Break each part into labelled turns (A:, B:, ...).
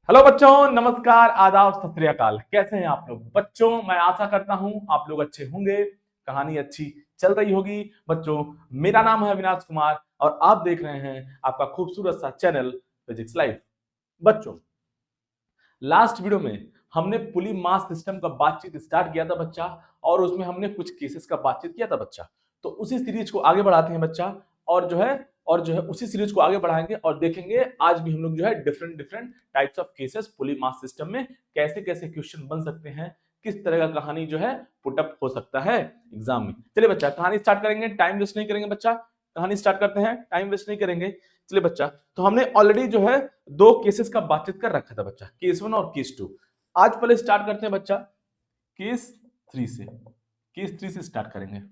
A: Hello बच्चों, नमस्कार, आदाब, सत श्री अकाल। कैसे हैं आप लोग बच्चों? मैं आशा करता हूं आप लोग अच्छे होंगे, कहानी अच्छी चल रही होगी। बच्चों, मेरा नाम है अविनाश कुमार और आप देख रहे हैं आपका खूबसूरत सा चैनल फिजिक्स लाइव। बच्चों, लास्ट वीडियो में हमने पुली मास सिस्टम का बातचीत स्टार्ट किया था बच्चा, और उसमें हमने कुछ केसेस का बातचीत किया था बच्चा। तो उसी सीरीज को आगे बढ़ाते हैं बच्चा, और जो है उसी सीरीज को आगे बढ़ाएंगे और देखेंगे आज भी हम लोग जो है different different types of cases pulley mass system में कैसे कैसे क्वेश्चन बन सकते हैं, किस तरह का कहानी जो है पुटअप हो सकता है एग्जाम में। चलिए बच्चा, कहानी स्टार्ट करेंगे, टाइम वेस्ट नहीं करेंगे बच्चा, कहानी स्टार्ट करते हैं, टाइम वेस्ट नहीं करेंगे। चलिए बच्चा, तो हमने ऑलरेडी जो है दो केसेस का बातचीत कर रखा था बच्चा, केस 1 और केस 2। आज पहले स्टार्ट करते हैं बच्चा केस 3 से। केस 3 से स्टार्ट करेंगे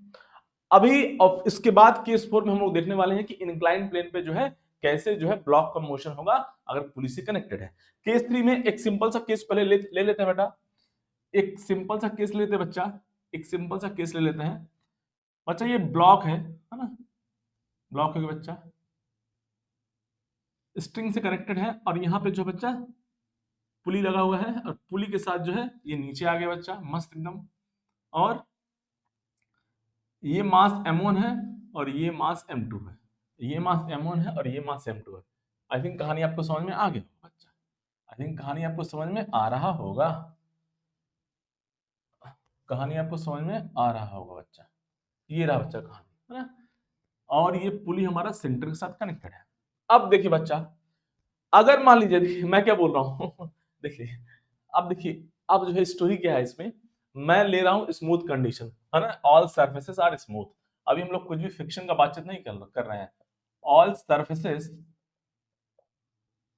A: अभी, और इसके बाद केस 4 में हम लोग देखने वाले हैं कि इंक्लाइन प्लेन पे जो है कैसे जो है ब्लॉक का मोशन होगा अगर पुली से कनेक्टेड है। केस 3 में एक सिंपल सा केस पहले ले लेते हैं बेटा, एक सिंपल सा केस लेते हैं बच्चा, एक सिंपल सा केस ले लेते हैं बच्चा। ये ब्लॉक है ना, ब्लॉक है बच्चा, स्ट्रिंग से कनेक्टेड है, और यहाँ पे जो बच्चा पुली लगा हुआ है, और पुली के साथ जो है ये नीचे आ गया बच्चा, मस्त एकदम। और ये मास m1 है और ये मास m2 है, ये मास m1 है और ये मास m2 है। आई थिंक कहानी आपको समझ में आ गई बच्चा, आई थिंक कहानी आपको समझ में आ रहा होगा, कहानी आपको समझ में आ रहा होगा बच्चा। ये रहा बच्चा कहानी, है ना। और ये पुली हमारा सेंटर के साथ कनेक्टेड है। अब देखिए बच्चा, अगर मान लीजिए, देखिए मैं क्या बोल रहा हूँ देखिए, अब देखिए, अब जो है स्टोरी क्या है इसमें, मैं ले रहा हूँ स्मूथ कंडीशन, है ना, ऑल सर्फेसेस आर स्मूथ। अभी हम लोग कुछ भी फ्रिक्शन का बातचीत नहीं कर रहे हैं, ऑल सर्फेसेस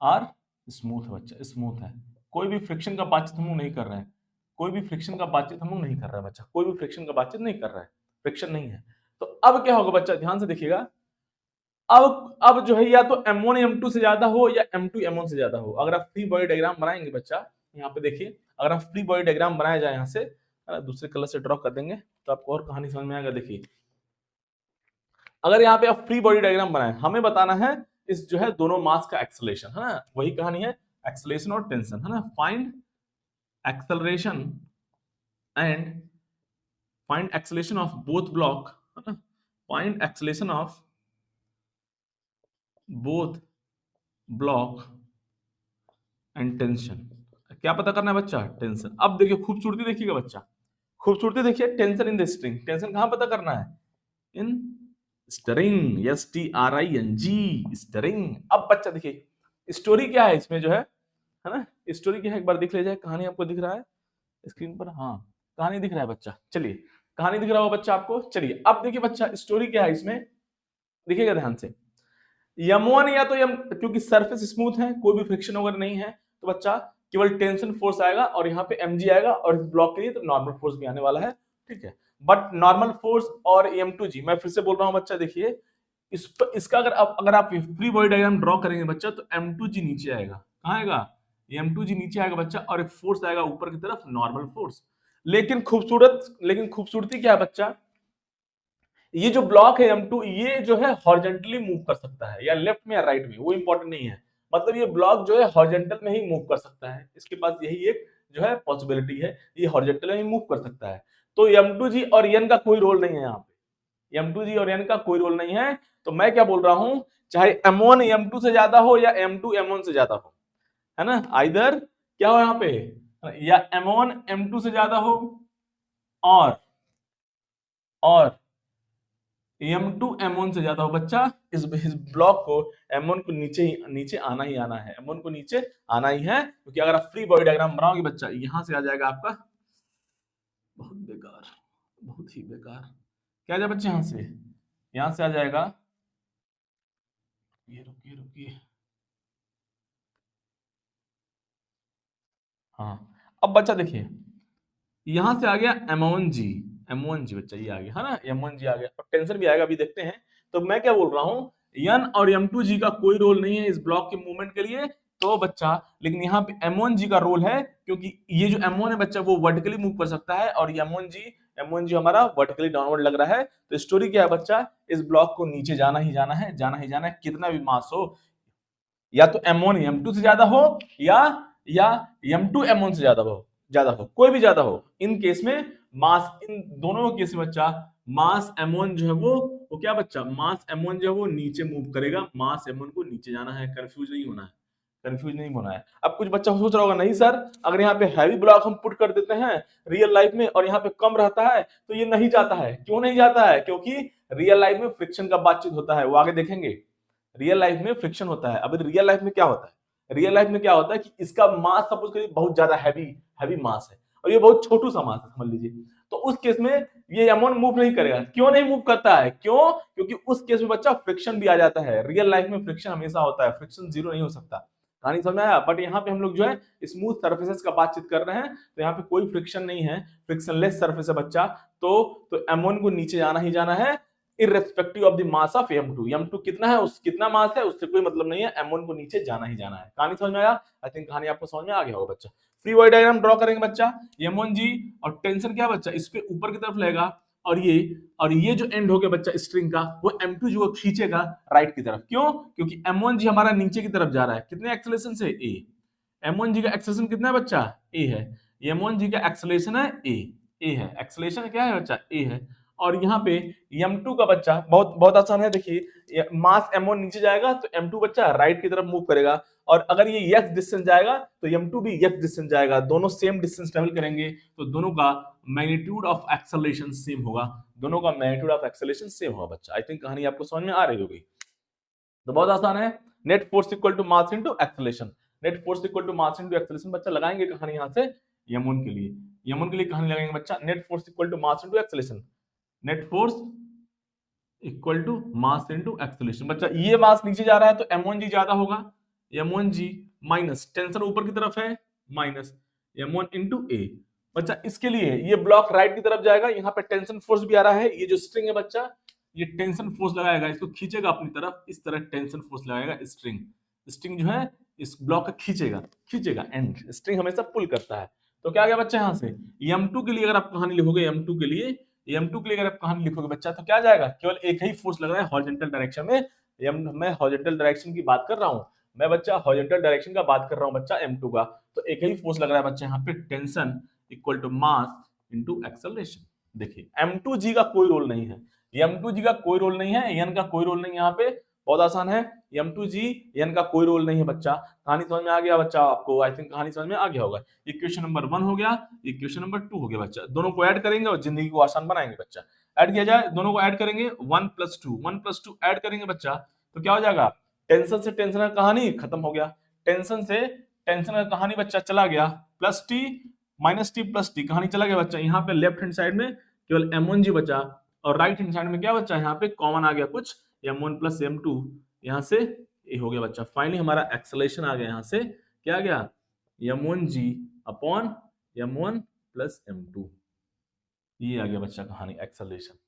A: आर स्मूथ है बच्चा, स्मूथ है। कोई भी फ्रिक्शन का बातचीत हम लोग नहीं कर रहे हैं, कोई भी फ्रिक्शन का बातचीत हम लोग नहीं कर रहे हैं बच्चा, कोई भी फ्रिक्शन का बातचीत नहीं कर रहा है, फ्रिक्शन नहीं है। तो अब क्या होगा बच्चा, ध्यान से देखिएगा। अब जो है या तो m1 m2 से ज्यादा हो या m2 m1 से ज्यादा हो। अगर आप फ्री बॉडी डायग्राम बनाएंगे बच्चा, यहाँ पे देखिए, अगर आप फ्री बॉडी डायग्राम बनाया जाए यहाँ से, दूसरे कलर से ड्रॉ कर देंगे तो आपको और कहानी समझ में आएगा। देखिए, अगर यहाँ पे आप फ्री बॉडी डायग्राम बनाए, हमें बताना है इस जो है दोनों मास का एक्सेलरेशन, है ना, वही कहानी है, एक्सेलरेशन और टेंशन, है ना। Find acceleration and find acceleration of both block, है ना, find acceleration of both block and tension. क्या पता करना है बच्चा? टेंशन। अब देखिए खूबसूरती, देखिएगा बच्चा, खूबसूरती देखिए, tension in the string. Tension कहां पता करना है? In string, STRING, string. अब बच्चा देखिए स्टोरी क्या है इसमें जो है ना, स्टोरी क्या है एक बार देख लीजिए। कहानी आपको दिख रहा है स्क्रीन पर? हाँ, कहानी दिख रहा है बच्चा। चलिए, कहानी दिख रहा होगा बच्चा आपको। चलिए अब देखिए बच्चा, स्टोरी क्या है इसमें, देखिएगा ध्यान से। M1 या तो M, क्योंकि सरफेस स्मूथ है, कोई भी फ्रिक्शन वगैरह नहीं है, तो बच्चा केवल टेंशन फोर्स आएगा और यहाँ पे mg आएगा, और इस ब्लॉक के लिए तो नॉर्मल फोर्स भी आने वाला है, ठीक है। बट नॉर्मल फोर्स और m2g, मैं फिर से बोल रहा हूँ बच्चा, देखिए इसका अगर आप फ्री बॉडी डायग्राम ड्रॉ करेंगे बच्चा, तो m2g नीचे आएगा। कहाँ आएगा? m2g नीचे आएगा बच्चा, और एक फोर्स आएगा ऊपर की तरफ, नॉर्मल फोर्स। लेकिन खूबसूरती क्या है बच्चा, ये जो ब्लॉक है M2, ये जो है हॉरिजॉन्टली मूव कर सकता है, या लेफ्ट में या राइट में, वो इंपॉर्टेंट नहीं है। मतलब ये ब्लॉक जो है हॉरिजॉन्टल में ही मूव कर सकता है, इसके पास यही एक जो है पॉसिबिलिटी है, ये हॉरिजॉन्टल में ही मूव कर सकता है। तो M2G और N का कोई रोल नहीं है यहाँ पे, M2G और N का कोई रोल नहीं है। तो मैं क्या बोल रहा हूं, चाहे M1 M2 से ज्यादा हो या M2 M1 से ज्यादा हो, है ना, आइदर क्या हो यहाँ पे, या M1 M2 से ज्यादा हो, और M2 M1 से ज्यादा हो बच्चा, इस ब्लॉक को M1 को नीचे आना है, M1 को नीचे आना ही है, क्योंकि अगर आप फ्री बॉडी डायग्राम बनाओगे बच्चा, यहां से आ जाएगा आपका बहुत बेकार, बहुत ही बेकार। क्या आ जाए बच्चे, यहां से आ जाएगा, ये रुकिए रुकिए, हाँ। अब बच्चा देखिए, यहां से आ गया M1G बच्चा, ये आ गया, है ना, M1G आ गया, और टेंशन भी आएगा, अभी देखते हैं। तो मैं क्या बोल रहा हूं, N और M2G का कोई रोल नहीं है इस ब्लॉक के मूवमेंट के लिए, तो बच्चा, लेकिन यहाँ पे M1G का रोल है, क्योंकि ये जो M1 है बच्चा, वो वर्टिकली मूव कर सकता है, और M1G हमारा वर्टिकली डाउनवर्ड लग रहा है। तो स्टोरी क्या है बच्चा, इस ब्लॉक को नीचे जाना ही जाना है, कितना भी मास हो, या तो M1 M2 से ज्यादा हो, या या m2 m1 से ज्यादा हो, कोई भी ज्यादा हो, इन केस में मास, इन दोनों केस में बच्चा मास m1 जो है वो क्या बच्चा, मास m1 जो है वो नीचे मूव करेगा, मास m1 को नीचे जाना है, कंफ्यूज नहीं होना है, कंफ्यूज नहीं होना है। अब कुछ बच्चा सोच रहा होगा नहीं सर, अगर यहाँ पे हैवी ब्लॉक हम पुट कर देते हैं रियल लाइफ में और यहाँ पे कम रहता है तो ये नहीं जाता है, क्यों नहीं जाता है, क्योंकि रियल लाइफ में फ्रिक्शन का बातचीत होता है, वो आगे देखेंगे। रियल लाइफ में फ्रिक्शन होता है। अब रियल लाइफ में क्या होता है, रियल लाइफ में क्या होता है कि इसका मास सपोज करिए बहुत ज्यादा हैवी हैवी मास है और ये बहुत छोटू सा मास है समझ लीजिए, तो उस केस में ये अमोन मूव नहीं करेगा। क्यों नहीं मूव करता है, क्यों, क्योंकि उस केस में बच्चा फ्रिक्शन भी आ जाता है। रियल लाइफ में फ्रिक्शन हमेशा होता है, फ्रिक्शन जीरो नहीं हो सकता। कहानी समझ में आया। बट यहाँ पे हम लोग जो है स्मूथ सर्फेसेस का बातचीत कर रहे हैं, तो यहाँ पे कोई फ्रिक्शन नहीं है, फ्रिक्शनलेस सर्फेस है बच्चा, तो एमोन को नीचे जाना ही जाना है irrespective of the mass of m2। m2 कितना है, उस कितना मास है उससे कोई मतलब नहीं है, m1 को नीचे जाना ही जाना है। कहानी समझ में आया। आई थिंक कहानी आपको समझ में आ गया होगा बच्चा। फ्री बॉडी डायग्राम ड्रॉ करेंगे बच्चा, m1g और टेंशन क्या बच्चा इस पे ऊपर की तरफ लेगा, और ये जो एंड हो गया बच्चा स्ट्रिंग का वो m2g को खींचेगा राइट की तरफ। क्यों, क्योंकि m1g हमारा नीचे की तरफ जा रहा है, कितने एक्सेलरेशन से, a। m1g का एक्सेलरेशन कितना है बच्चा, a है। m1g का एक्सेलरेशन है a है, एक्सेलरेशन क्या है बच्चा, a है। और यहाँ पे m2 का बच्चा बहुत बहुत आसान है, देखिए मास m1 नीचे जाएगा तो m2 बच्चा राइट की तरफ मूव करेगा, और अगर ये x डिस्टेंस जाएगा तो m2 भी x डिस्टेंस जाएगा, दोनों सेम डिस्टेंस ट्रेवल करेंगे तो दोनों का मैग्नीट्यूड ऑफ एक्सेलरेशन सेम होगा, दोनों का मैग्नीट्यूड ऑफ एक्सेलरेशन सेम होगा बच्चा। आई थिंक कहानी आपको समझ में आ रही होगी। तो बहुत आसान है, net force equal to mass into acceleration, net force equal to mass into acceleration. बच्चा लगाएंगे कहानी यहाँ से यमुन के लिए, यमुन के लिए कहानी लगाएंगे बच्चा, net force equal to mass into acceleration, net force equal to mass into acceleration. बच्चा ये मास नीचे जा रहा है तो m1g ज्यादा होगा, m1g माइनस टेंशन ऊपर की तरफ है माइनस m1 इनटू a। बच्चा इसके लिए ये ब्लॉक राइट की तरफ जाएगा, यहाँ पे टेंशन फोर्स भी आ रहा है, ये जो स्ट्रिंग है बच्चा ये टेंशन फोर्स लगाएगा, इसको खींचेगा अपनी तरफ, इस तरह टेंशन फोर्स लगाएगा, स्ट्रिंग स्ट्रिंग जो है इस ब्लॉक को खींचेगा, खींचेगा एंड स्ट्रिंग हमेशा पुल करता है। तो क्या गया बच्चा यहाँ से m2 के लिए अगर आप कहानी लिखोगे, m2 के लिए, m2 के लिए अगर आप कहानी लिखोगे बच्चा तो क्या जाएगा, केवल एक ही फोर्स लग रहा है हॉरिजॉन्टल डायरेक्शन में, मैं हॉरिजॉन्टल डायरेक्शन की बात कर रहा हूँ, मैं बच्चा हॉरिजॉन्टल डायरेक्शन का बात कर रहा हूँ बच्चा m2 का, तो एक ही फोर्स लग रहा है बच्चा यहाँ पे, tension equal to mass into acceleration. देखिए m2g का कोई रोल नहीं है, m2g का कोई रोल नहीं है, n का कोई रोल नहीं है, यहाँ पे बहुत आसान है, m2g n का कोई रोल नहीं है बच्चा। कहानी समझ में आ गया बच्चा आपको, आई थिंक कहानी समझ में आ गया होगा। इक्वेशन नंबर 1 हो गया, इक्वेशन नंबर 2 हो गया बच्चा, दोनों को ऐड करेंगे और जिंदगी को आसान बनाएंगे बच्चा। ऐड किया जाए, दोनों को ऐड करेंगे 1 + 2, 1 + 2 ऐड करेंगे बच्चा तो क्या हो जाएगा, टेंशन से टेंशन का कहानी खत्म हो गया, टेंशन से टेंशन का कहानी बच्चा चला गया, plus T minus T plus T कहानी चला गया बच्चा। यहाँ पे लेफ्ट हैंड साइड में केवल m1g बचा, और राइट हैंड साइड में क्या बच्चा, यहाँ पे कॉमन आ गया कुछ m1 + m2, यहाँ से ये हो गया बच्चा। फाइनली हमारा एक्सेलरेशन आ गया, यहाँ से क्या आ गया, m1g अपॉन m1 + m2, ये आ गया बच्चा कहानी एक्सेलरेशन।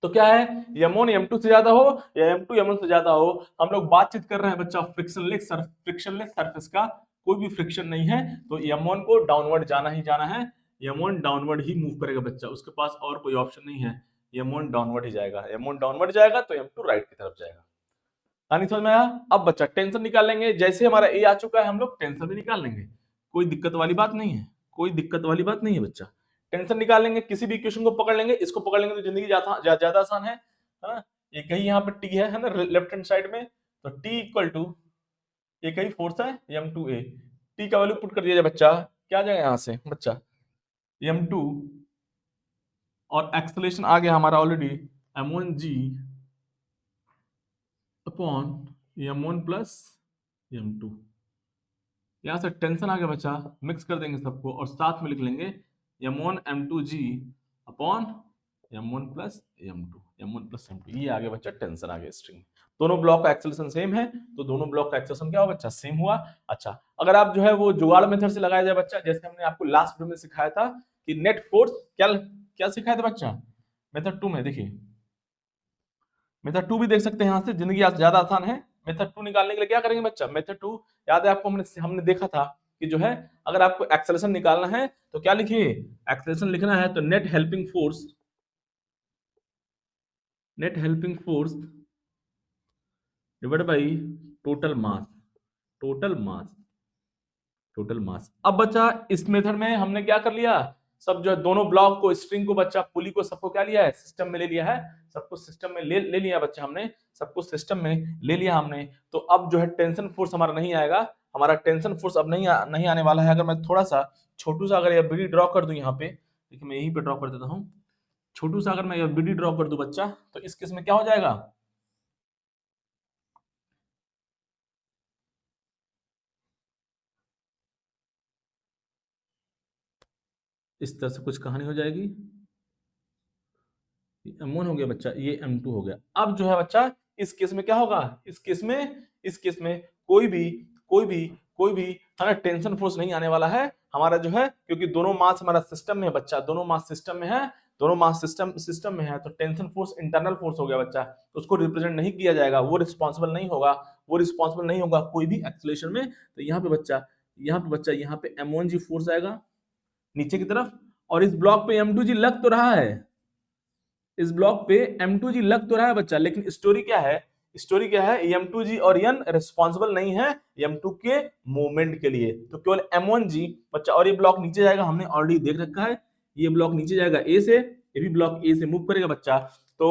A: तो क्या है, m1 m2 से ज्यादा हो या m2 m1 से ज्यादा हो, हम लोग बातचीत कर रहे हैं बच्चा फ्रिक्शनलेस सरफेस का, कोई भी फ्रिक्शन नहीं है, तो m1 को डाउनवर्ड जाना ही जाना है, m1 डाउनवर्ड ही मूव करेगा बच्चा, उसके पास और कोई ऑप्शन नहीं है, m1 डाउनवर्ड ही जाएगा, m1 डाउनवर्ड जाएगा तो m2 राइट की तरफ जाएगा। कहानी समझ में आया। अब बच्चा टेंशन निकाल लेंगे, जैसे हमारा ए आ चुका है हम लोग टेंशन भी निकाल लेंगे, कोई दिक्कत वाली बात नहीं है, कोई दिक्कत वाली बात नहीं है बच्चा। टेंशन निकाल लेंगे, किसी भी इक्वेशन को पकड़ लेंगे, इसको पकड़ लेंगे तो जिंदगी ज्यादा आसान है ना। एक ही यहाँ पे टी है ना लेफ्ट हैंड साइड में, तो टी इक्वल टू एक ही फोर्स है m2a, टी का वैल्यू पुट कर दिया जाए बच्चा, क्या आ जाएगा यहाँ से बच्चा m2, और एक्सेलरेशन आ गया हमारा already m1g upon m1 + m2। यहां से टेंशन आ गया बच्चा, मिक्स कर देंगे सबको और साथ में लिख लेंगे m1 m2g upon m1 + m2, m1 + m2, ये आ गया बच्चा टेंशन आ गया स्ट्रिंग। दोनों ब्लॉक का एक्सेलरेशन सेम है तो दोनों ब्लॉक का एक्सेलरेशन क्या हुआ बच्चा, सेम हुआ। अच्छा अगर आप जो है वो जुगाड़ मेथड से लगाया जाए बच्चा, जैसे हमने आपको लास्ट वीडियो में सिखाया था कि नेट फोर्स, क्या क्या सिखाया था बच्चा मेथड 2 में, देखिए मेथड 2 भी देख सकते हैं, यहाँ से जिंदगी ज्यादा आसान है। मेथड 2 निकालने के लिए क्या करेंगे बच्चा, मेथड 2 याद है आपको, हमने देखा था कि जो है अगर आपको एक्सेलरेशन निकालना है तो क्या लिखिए, एक्सेलरेशन लिखना है तो net helping force divide by total mass, total mass total mass. अब बच्चा इस मेथड में हमने क्या कर लिया, सब जो है दोनों ब्लॉक को, स्ट्रिंग को बच्चा, पुली को, सबको क्या लिया है, सिस्टम में ले लिया है, सबको सिस्टम में ले लिया बच्चा हमने, सबको सिस्टम में ले लिया हमने। तो अब जो है टेंशन फोर्स हमारा नहीं आएगा, हमारा टेंशन फोर्स अब नहीं आने वाला है। अगर मैं थोड़ा सा छोटू सा अगर ये ड्रॉ कर दूं यहाँ पे, देखिए मैं यहीं पे ड्रॉ कर देता हूँ, छोटू सा अगर मैं ये ड्रॉ कर दूं बच्चा, तो इस केस में क्या हो जाएगा, इस तरह से कुछ कहानी हो जाएगी। M1 हो गया बच्चा, ये M2 हो गया। अब जो है बच्चा इस केस में क्या होगा, इस केस में कोई भी है ना टेंशन फोर्स नहीं आने वाला है हमारा जो है, क्योंकि दोनों मास हमारा सिस्टम में है बच्चा, दोनों मास सिस्टम में है, दोनों मास सिस्टम में है, तो टेंशन फोर्स इंटरनल फोर्स हो गया बच्चा, तो उसको रिप्रेजेंट नहीं किया जाएगा, वो रिस्पॉन्सिबल नहीं होगा कोई भी एक्सेलरेशन में। तो यहाँ पे M1G फोर्स आएगा नीचे की तरफ, और इस ब्लॉक पे M2G लग तो रहा है, इस ब्लॉक पे M2G लग तो रहा है बच्चा, लेकिन स्टोरी क्या है M2G और N रिस्पॉन्सिबल नहीं है M2 के मूवमेंट के लिए, तो केवल M1G बच्चा। और ये ब्लॉक नीचे जाएगा, हमने ऑलरेडी देख रखा है, ये ब्लॉक नीचे जाएगा A से, ये भी ब्लॉक A से मूव करेगा बच्चा। तो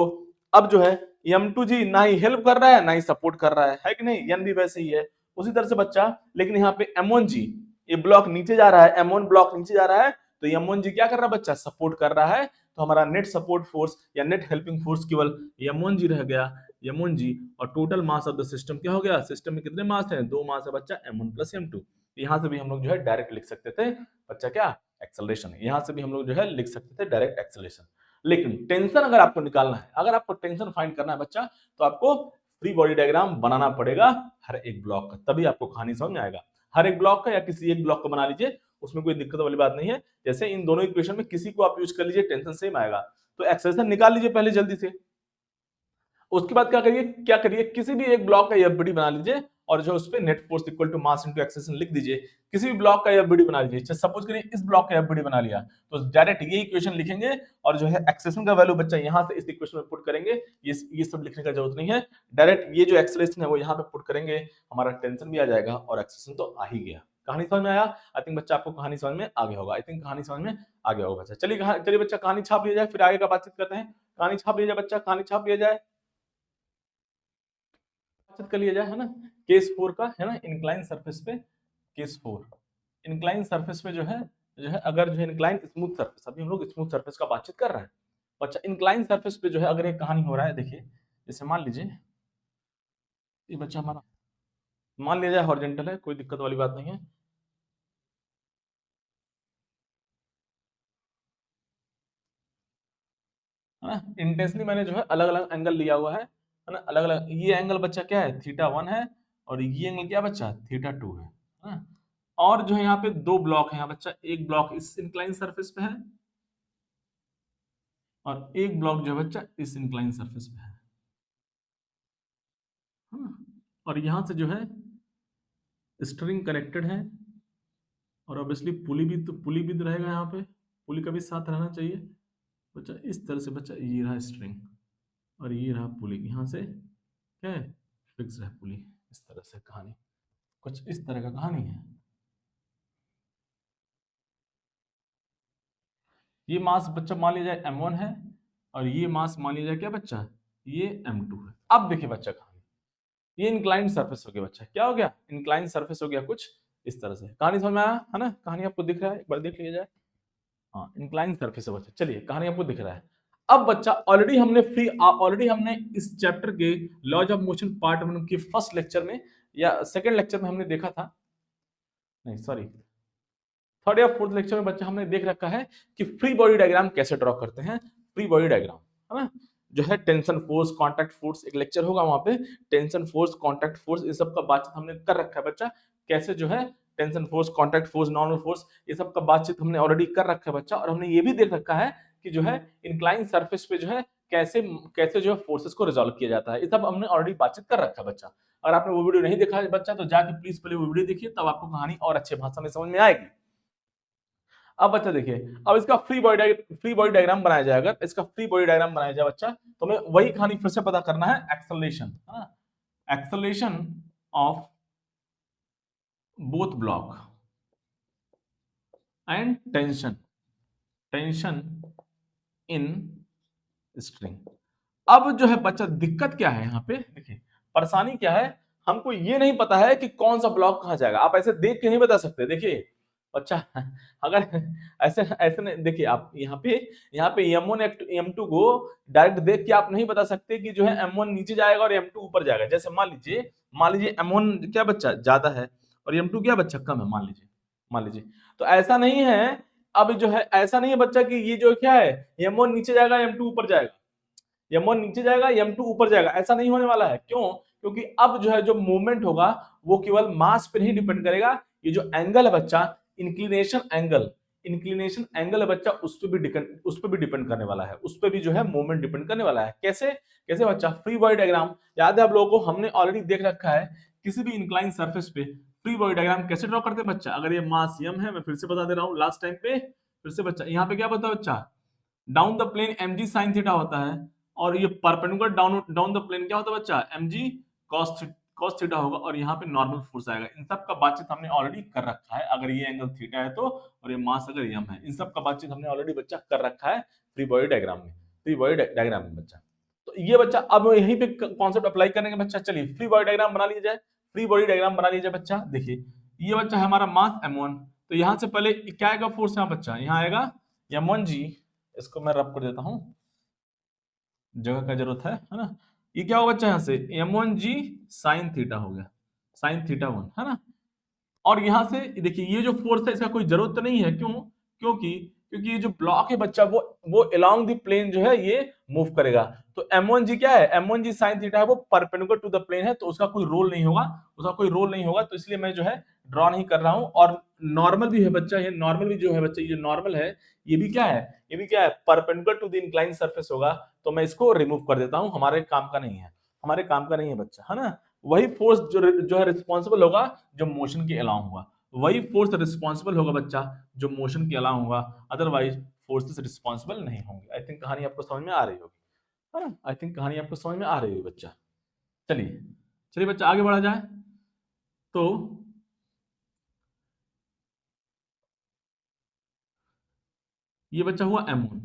A: अब जो है M2G ना ही हेल्प कर रहा है ना ही सपोर्ट कर रहा है कि नहीं, N भी वैसे ही है उसी तरह से बच्चा। लेकिन यहाँ पे M1G ये ब्लॉक नीचे जा रहा है, M1 ब्लॉक नीचे जा रहा है, तो M1G क्या कर रहा है बच्चा, सपोर्ट कर रहा है। तो हमारा नेट सपोर्ट फोर्स या नेट हेल्पिंग फोर्स केवल M1G रह गया, M1G। और total mass of the system क्या हो गया, सिस्टम में कितने मास हैं, 2 मास है बच्चा, M1 प्लस M2। यहां से भी हम लोग जो है डायरेक्ट लिख सकते थे बच्चा क्या, एक्सेलरेशन। यहां से भी हम लोग जो है लिख सकते थे डायरेक्ट एक्सेलरेशन। लेकिन टेंशन अगर आपको निकालना है, अगर आपको टेंशन फाइंड करना है बच्चा, तो आपको फ्री बॉडी डायग्राम बनाना पड़ेगा हर एक ब्लॉक का, तभी आपको कहानी समझ में आएगा। हर एक ब्लॉक का या किसी एक ब्लॉक को बना लीजिए, उसमें कोई दिक्कत वाली बात नहीं है। जैसे इन दोनों इक्वेशन में किसी को आप यूज कर लीजिए, टेंशन सेम आएगा। तो एक्सेलरेशन निकाल लीजिए पहले जल्दी से, उसके बाद क्या करिए किसी भी एक ब्लॉक का एफबीडी बना लीजिए, और जो उस पे net force equal to mass into acceleration लिख दीजिए। किसी भी ब्लॉक का एफबीडी बना लीजिए, सपोज करिए इस ब्लॉक का एफबीडी बना लिया, तो डायरेक्ट ये इक्वेशन लिखेंगे, और जो है एक्सेलरेशन का वैल्यू बच्चा यहां से इस इक्वेशन में पुट करेंगे। ये सब लिखने का जरूरत नहीं है, डायरेक्ट ये जो एक्सेलरेशन है वो यहाँ पे पुट करेंगे, हमारा टेंशन भी आ जाएगा और एक्सेलरेशन तो आ ही गया। कहानी समझ में आया? आई थिंक बच्चा आपको कहानी समझ में आ गया होगा, आई थिंक कहानी समझ में आ गया होगा बच्चा। चलिए बच्चा कहानी छाप लिया जाए, फिर आगे का बातचीत करते हैं। कहानी छाप लिया जाए बच्चा, कहानी छाप लिया जाए, कर लिया जाए, है ना। केस 4 का है ना, इंक्लाइन सरफेस पे, केस 4 इंक्लाइन सरफेस पे जो है अगर जो है इंक्लाइन स्मूथ सरफेस, अभी हम लोग स्मूथ सरफेस का बातचीत कर रहे हैं बच्चा। इंक्लाइन सरफेस पे जो है अगर एक कहानी हो रहा है, देखिए जैसे मान लीजिए ये बच्चा हमारा मान लिया जाए हॉरिजॉन्टल है, कोई दिक्कत वाली बात नहीं है। इंटेंसली मैंने जो है अलग अलग एंगल लिया हुआ है ना, अलग अलग। ये एंगल बच्चा क्या है, θ1 है, और ये एंगल क्या बच्चा, θ2 है ना? और जो है यहाँ पे 2 ब्लॉक है यहाँ बच्चा, एक ब्लॉक इस इंक्लाइन सरफेस पे है, और एक ब्लॉक जो है बच्चा इस इंक्लाइन सरफेस पे है ना? और यहाँ से जो है स्ट्रिंग कनेक्टेड है, और ऑब्वियसली पुली भी तो रहेगा यहाँ पे, पुली का भी साथ रहना चाहिए बच्चा। इस तरह से बच्चा ये रहा स्ट्रिंग, और ये रहा पुली, यहाँ से क्या है, फिक्स है पुली। इस तरह से कहानी, कुछ इस तरह का कहानी है। ये मास बच्चा मान लिया जाए M1 है, और ये मास मान लिया जाए क्या बच्चा, ये M2 है। अब देखिए बच्चा कहानी, ये इंक्लाइंड सरफेस हो गया बच्चा, क्या हो गया, इंक्लाइंड सरफेस हो गया कुछ इस तरह से। कहानी समझ में आया है ना, कहानी आपको दिख रहा है, एक बार देख लिया जाए। हाँ, इंक्लाइन सरफेस है बच्चा, चलिए कहानी आपको दिख रहा है। अब बच्चा ऑलरेडी हमने इस चैप्टर के लॉज ऑफ मोशन पार्ट 1 के फर्स्ट लेक्चर में या सेकंड लेक्चर में हमने देखा था, नहीं सॉरी थर्ड या फोर्थ लेक्चर में बच्चा हमने देख रखा है कि फ्री बॉडी डायग्राम कैसे ड्रॉ करते हैं। फ्री बॉडी डायग्राम है ना, जो है टेंशन फोर्स, कांटेक्ट फोर्स, एक लेक्चर होगा वहां पे, टेंशन फोर्स, कांटेक्ट फोर्स, ये सब का बातचीत हमने कर रखा है बच्चा। कैसे जो है tension force, contact force, normal force, ये सब का बातचीत हमने ऑलरेडी कर रखा है बच्चा। और हमने ये भी देख रखा है कि जो है इंक्लाइन सरफेस पे जो है कैसे कैसे जो है फोर्सेस को रिजॉल्व किया जाता है, ये सब हमने ऑलरेडी बातचीत कर रखा है बच्चा। अगर आपने वो वीडियो नहीं देखा है बच्चा, तो जाके प्लीज पहले वो वीडियो देखिए, तब आपको कहानी और अच्छे भाषा में समझ में आएगी। अब बच्चा देखिए, अब इसका फ्री बॉडी डायग्राम बनाया जाए, अगर इसका फ्री बॉडी डायग्राम बनाया जाए बच्चा, तो हमें वही कहानी फिर से पता करना है, acceleration, acceleration of both block, and tension, tension in string. अब जो है बच्चा दिक्कत क्या है यहाँ पे, देखिए परेशानी क्या है, हमको ये नहीं पता है कि कौन सा ब्लॉक कहाँ जाएगा। आप ऐसे देख के नहीं बता सकते। देखिए बच्चा अगर ऐसे ऐसे नहीं, देखिए आप यहाँ पे M1 M2 को डायरेक्ट देख के आप नहीं बता सकते कि जो है M1 नीचे जाएगा और M2 ऊपर जाएगा। जैसे मान लीजिए M1 क्या बच्चा ज्यादा है और M2 क्या बच्चा कम है, मान लीजिए तो ऐसा नहीं है। अब जो है ऐसा नहीं है बच्चा कि ये जो क्या है M1 नीचे जाएगा M2 ऊपर जाएगा, M1 नीचे जाएगा M2 ऊपर जाएगा, ऐसा नहीं होने वाला है। क्यों? क्योंकि अब जो है जो मूवमेंट होगा वो केवल मास पे नहीं डिपेंड करेगा। ये जो एंगल है बच्चा, इंक्लिनेशन एंगल है बच्चा, उस पर भी डिपेंड करने वाला है, उस पर भी जो है मूवमेंट डिपेंड करने वाला है। कैसे कैसे बच्चा? फ्री बॉडी डायग्राम याद है आप लोगों को, हमने ऑलरेडी देख रखा है। किसी भी इंक्लाइन सरफेस पे फ्री बॉडी डायग्राम कैसे ड्रॉ करते हैं बच्चा? अगर ये मास m है, मैं फिर से बता दे रहा हूँ लास्ट टाइम पे, फिर से बच्चा यहाँ पे क्या बता बच्चा, down the plane mg sin theta होता है और ये परपेंडिकुलर डाउन द प्लेन क्या होता है बच्चा, mg cos थीटा होगा और यहाँ पे नॉर्मल फोर्स आएगा। इन सब का बातचीत हमने ऑलरेडी कर रखा है। अगर ये एंगल थीटा है तो, और ये मास अगर m है, इन सब का बातचीत हमने ऑलरेडी बच्चा कर रखा है फ्री बॉडी डायग्राम में बच्चा। तो ये बच्चा अब यहीं पे कॉन्सेप्ट अप्लाई करने का बच्चा। चलिए फ्री बॉडी डायग्राम बना लिया जाए, फ्री बॉडी डायग्राम बना लीजिए बच्चा। देखिए ये बच्चा है हमारा मास m1, तो यहाँ से पहले क्या आएगा फोर्स, यहाँ बच्चा यहाँ आएगा m1g, इसको मैं रब कर देता हूं, जगह का जरूरत है ना। ये क्या होगा बच्चा, यहाँ से m1g sin थीटा हो गया, sin थीटा 1 है ना। और यहां से देखिए ये जो फोर्स है इसका कोई जरूरत तो नहीं है। क्यों? क्योंकि ये जो ब्लॉक है बच्चा वो अलोंग द प्लेन जो है ये मूव करेगा। तो m1g क्या है, m1g sin थीटा है, वो परपेंडिकुलर टू द प्लेन है, तो उसका कोई रोल नहीं होगा, तो इसलिए मैं जो है ड्रॉ नहीं कर रहा हूं। और नॉर्मल भी है बच्चा, ये नॉर्मल भी जो है बच्चा, ये नॉर्मल है, ये भी क्या है perpendicular to the incline surface होगा, तो मैं इसको रिमूव कर देता हूं, हमारे काम का नहीं है बच्चा, है ना। वही फोर्स जो है रिस्पॉन्सिबल होगा जो मोशन के अलाउ होगा, वही फोर्स रिस्पॉन्सिबल होगा बच्चा जो मोशन के अलाउ होगा, अदरवाइज फोर्सेस रिस्पॉन्सिबल नहीं होंगे। आई थिंक कहानी आपको समझ में आ रही होगी, है ना। आई थिंक कहानी आपको समझ में आ रही होगी बच्चा। चलिए बच्चा आगे बढ़ा जाए। तो ये बच्चा हुआ m1,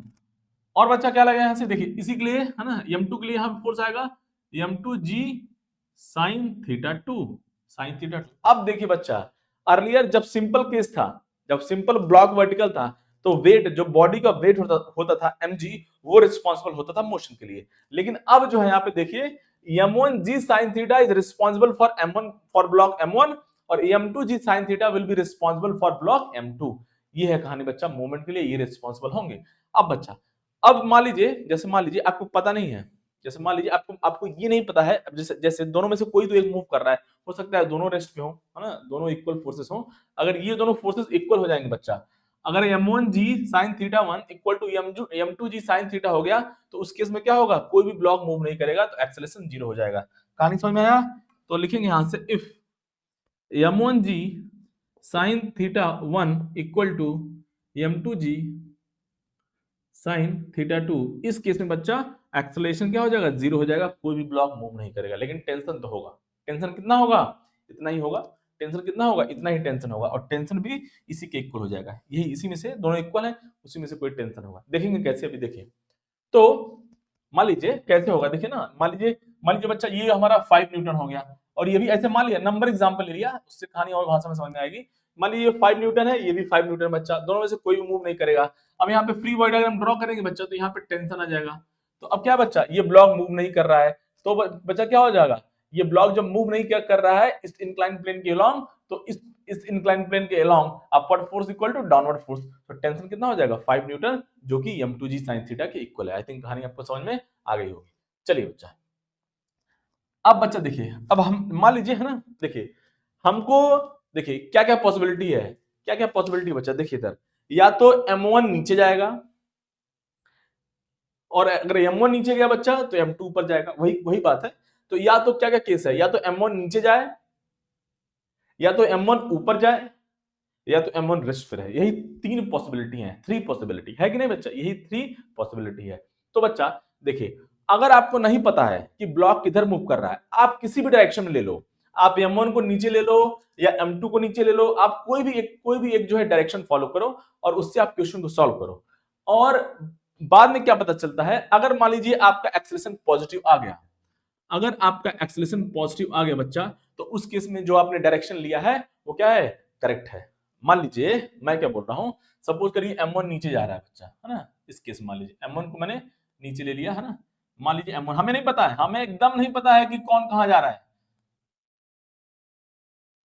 A: और बच्चा क्या लगा यहाँ से, देखिए इसी के लिए है ना, m2 के लिए यहाँ फोर्स आएगा m2g sin थीटा 2। अब देखिए बच्चा, अर्लियर जब सिंपल केस था, जब सिंपल ब्लॉक वर्टिकल था, तो वेट जो बॉडी का वेट होता था mg, वो रिस्पॉन्सिबल होता था मोशन के लिए। लेकिन अब जो है यहाँ पे देखिए m1g sin theta is responsible for m1 for block m1 और m2g sin theta will be responsible for block m2। ये है कहानी बच्चा, मूवमेंट के लिए ये रिस्पॉन्सिबल होंगे। अब बच्चा, अब मान लीजिए आपको पता नहीं है, जैसे मान लीजिए आपको ये नहीं पता है, जैसे दोनों में से कोई तो एक मूव कर रहा है, हो सकता है दोनों रेस्ट पे हो, है ना, दोनों इक्वल फोर्सेस हो। अगर ये दोनों फोर्सेस इक्वल हो जाएंगे बच्चा, अगर m1g sin theta 1 equal to m2g sin theta हो गया, तो उस केस में क्या होगा, कोई भी ब्लॉक मूव नहीं करेगा, तो एक्सेलरेशन 0 हो जाएगा। कहानी समझ में आया? तो लिखेंगे यहां से if m1g sin theta 1 equal to m2g sin theta 2, इस केस में बच्चा एक्सेलरेशन क्या हो जाएगा, 0 हो जाएगा, कोई भी ब्लॉक मूव नहीं करेगा। लेकिन टेंशन तो होगा, टेंशन कितना होगा, इतना ही होगा, टेंशन कितना होगा, इतना ही टेंशन होगा, और टेंशन भी इसी के इक्वल हो जाएगा। यही इसी में से दोनों इक्वल है, उसी में से कोई टेंशन होगा। देखेंगे कैसे, अभी देखिए। तो मान लीजिए कैसे होगा, देखिए ना, मान लीजिए बच्चा ये हमारा 5 न्यूटन हो गया, और ये भी ऐसे मान लिया, नंबर एग्जांपल ले लिया, उससे कहानी और भाषा में समझ में आएगी। मान लीजिए 5 न्यूटन है, ये भी 5 न्यूटन बच्चा, दोनों में से कोई भी मूव नहीं करेगा। अब यहाँ पे फ्री बॉडी डायग्राम ड्रॉ करेंगे बच्चा, तो यहाँ पे टेंशन आ जाएगा। तो अब क्या बच्चा, ये ब्लॉक मूव नहीं कर रहा है, तो बच्चा क्या हो जाएगा, ये ब्लॉक जब मूव नहीं कर रहा है इस इंक्लाइन प्लेन के अलोंग, तो इस इंक्लाइन प्लेन के along upward force equal to downward force, तो टेंशन कितना हो जाएगा, 5 न्यूटन, जो कि m2g sin थीटा के इक्वल है। आई थिंक कहानी आपको समझ में आ गई होगी। चलिए बच्चा, अब बच्चा देखिए, अब हम मान लीजिए, है ना, देखिए हमको, देखिए क्या क्या पॉसिबिलिटी है, बच्चा, देखिए इधर, या तो m1 नीचे जाएगा, और अगर m1 नीचे गया बच्चा तो m2 ऊपर जाएगा, वही बात है। तो या तो क्या क्या केस है, या तो m1 नीचे जाए, या तो m1 ऊपर जाए, या तो m1 रेस्ट पे रहे। यही 3 पॉसिबिलिटी है, 3 पॉसिबिलिटी है कि नहीं बच्चा, यही 3 पॉसिबिलिटी है। तो बच्चा देखिए, अगर आपको नहीं पता है कि ब्लॉक किधर मूव कर रहा है, आप किसी भी डायरेक्शन में ले लो, आप M1 को नीचे ले लो या M2 को नीचे ले लो, आप कोई भी एक जो है डायरेक्शन फॉलो करो और उससे आप क्वेश्चन को सॉल्व करो। और बाद में क्या पता चलता है, अगर मान लीजिए आपका एक्सेलेरेशन पॉजिटिव आ गया, अगर आपका एक्सेलेरेशन पॉजिटिव आ गया बच्चा, तो उस केस में जो आपने डायरेक्शन लिया है वो क्या है, करेक्ट है। मान लीजिए मैं क्या बोल रहा हूं, सपोज करिए M1 नीचे जा रहा है बच्चा, है ना, इस केस में मान लीजिए M1 को मैंने नीचे ले लिया, है ना, मान लीजिए M1, हमें नहीं पता है, हमें एकदम नहीं पता है कि कौन कहां जा रहा है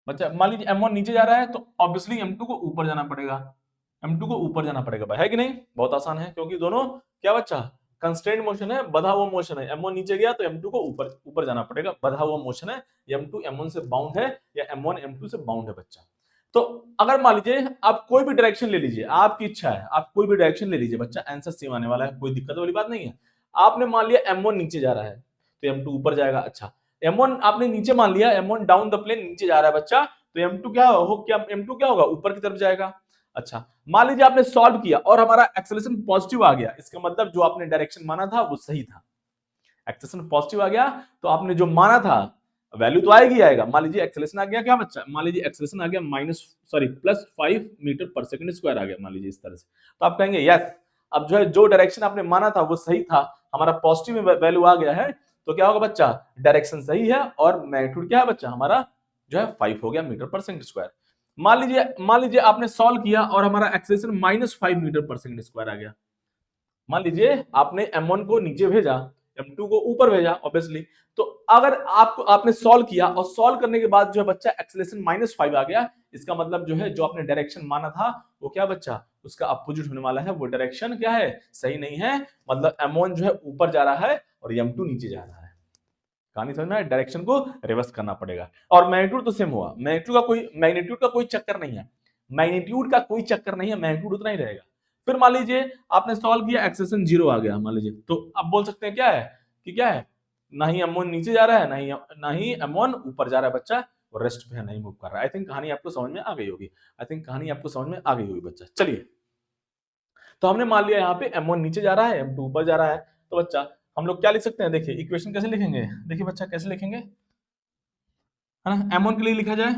A: बच्चा। मान लीजिए M1 नीचे जा रहा है तो ऑब्वियसली M2 को ऊपर जाना पड़ेगा, M2 को ऊपर जाना पड़ेगा भाई, है कि नहीं? बहुत आसान है, क्योंकि दोनों क्या बच्चा, कंस्ट्रेंट मोशन है, बधा हुआ मोशन है। M1 नीचे गया तो M2 को ऊपर ऊपर जाना पड़ेगा, बधा हुआ मोशन है। M2 M1 से बाउंड है या M1 M2 से बाउंड है बच्चा। तो अगर मान लीजिए आप कोई भी डायरेक्शन ले लीजिए, आपकी इच्छा है, आप कोई भी डायरेक्शन ले लीजिए बच्चा, आंसर सेम आने वाला है, कोई दिक्कत वाली बात नहीं है। आपने मान लिया M1 नीचे जा रहा है तो M2 ऊपर जाएगा। अच्छा, M1 आपने नीचे मान लिया, M1 डाउन द प्लेन नीचे जा रहा है बच्चा, तो M2 क्या होगा, ऊपर की तरफ जाएगा। अच्छा, मान लीजिए आपने सॉल्व किया और हमारा एक्सेलरेशन पॉजिटिव आ गया, इसका मतलब जो आपने डायरेक्शन माना था वो सही था। एक्सेलरेशन पॉजिटिव आ गया तो आपने जो माना था वैल्यू तो आएगी आएगा। मान लीजिए एक्सेलरेशन आ गया क्या बच्चा, मान लीजिए एक्सेलरेशन आ गया प्लस 5 मीटर पर सेकंड स्क्वायर आ गया, मान लीजिए इस तरह से, तो आप कहेंगे यस, अब जो है जो डायरेक्शन आपने माना था वो सही था, हमारा पॉजिटिव में वैल्यू आ गया है, तो क्या होगा बच्चा, डायरेक्शन सही है और मैग्नीट्यूड क्या है बच्चा, हमारा जो है 5 हो गया मीटर पर सेकंड स्क्वायर। मान लीजिए आपने सॉल्व किया और हमारा एक्सेलरेशन -5 मीटर पर सेकंड स्क्वायर आ गया। मान लीजिए आपने M1 को नीचे भेजा, M2 को ऊपर भेजा ऑब्वियसली, तो अगर आपने सॉल्व किया और सॉल्व करने के बाद जो है बच्चा एक्सेलरेशन -5 आ गया, इसका मतलब जो है जो आपने डायरेक्शन माना था वो क्या बच्चा, उसका अपोजिट होने वाला है, वो डायरेक्शन क्या है, सही नहीं है। मतलब M1 जो है ऊपर जा रहा है और M2 नीचे जा रहा है। कहानी समझ में आया? डायरेक्शन को रिवर्स करना पड़ेगा। और मैग्नीट्यूड तो सेम हुआ, मैग्नीट्यूड का कोई चक्कर नहीं है, मैग्नीट्यूड का कोई चक्कर नहीं है, मैग्नीट्यूड उतना ही रहेगा। फिर मान लीजिए आपने सॉल्व किया, एक्सेलरेशन 0 आ गया मान लीजिए, तो अब बोल सकते हैं क्या है कि क्या है, ना ही M1 नीचे जा रहा है, ना ही M1 ऊपर जा रहा है बच्चा, और रेस्ट पे नहीं मूव कर रहा है। आई थिंक कहानी आपको समझ में आ गई होगी, बच्चा। चलिए, तो हमने मान लिया यहाँ पे M1 नीचे जा रहा है, M2 ऊपर जा रहा है, तो बच्चा हम लोग क्या लिख सकते हैं, देखिए इक्वेशन कैसे लिखेंगे, देखिए बच्चा कैसे लिखेंगे, है ना, M1 के लिए लिखा जाए,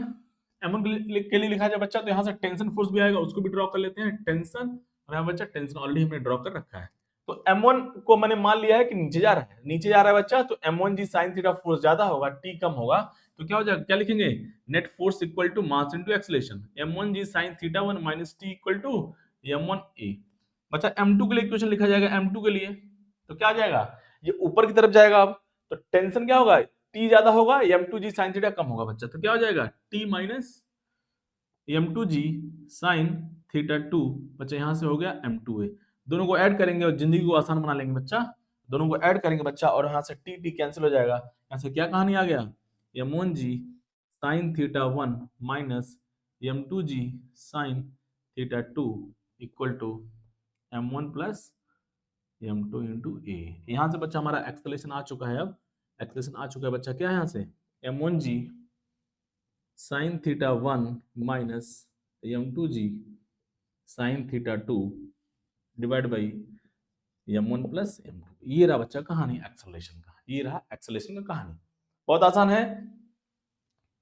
A: के लिए लिखा जाए बच्चा, तो यहाँ से टेंशन फोर्स भी आएगा, उसको भी ड्रॉ कर लेते हैं, टेंशन, और यहाँ बच्चा टेंशन ऑलरेडी हमने ड्रॉ कर रखा है। तो M1 को मैंने मान लिया है कि नीचे जा रहा है बच्चा, तो M1 G sine theta force ज्यादा होगा, T कम होगा, तो क्या हो जाएगा, क्या लिखेंगे, net force equal to mass into acceleration, M1 G sine theta 1 minus T equal to M1 A। बच्चा M2 के लिए इक्वेशन लिखा जाएगा, M2 के लिए तो क्या आ जाएगा, ये ऊपर की तरफ जाएगा, अब तो टेंशन क्या होगा, T ज्यादा होगा, M2G साइन थीटा कम होगा बच्चा, तो क्या हो जाएगा, T minus M2G sine theta 2, बच्चा यहां से हो गया M2A। दोनों को ऐड करेंगे और जिंदगी को आसान बना लेंगे बच्चा, दोनों को ऐड करेंगे बच्चा, और यहाँ से T कैंसिल हो जाएगा, यहाँ से क्या कहानी आ गया, M1G sine theta 1 minus M2G sine theta 2 equal to M1 plus M2 into a. यहां से बच्चा हमारा एक्सेलरेशन आ चुका है, अब एक्सेलरेशन आ चुका है बच्चा, क्या है यहाँ से, M1G sine theta 1 minus M2G sine theta 2 divide by M1 plus M2। ये रहा बच्चा कहानी एक्सेलरेशन का, ये रहा एक्सेलरेशन का कहानी, बहुत आसान है।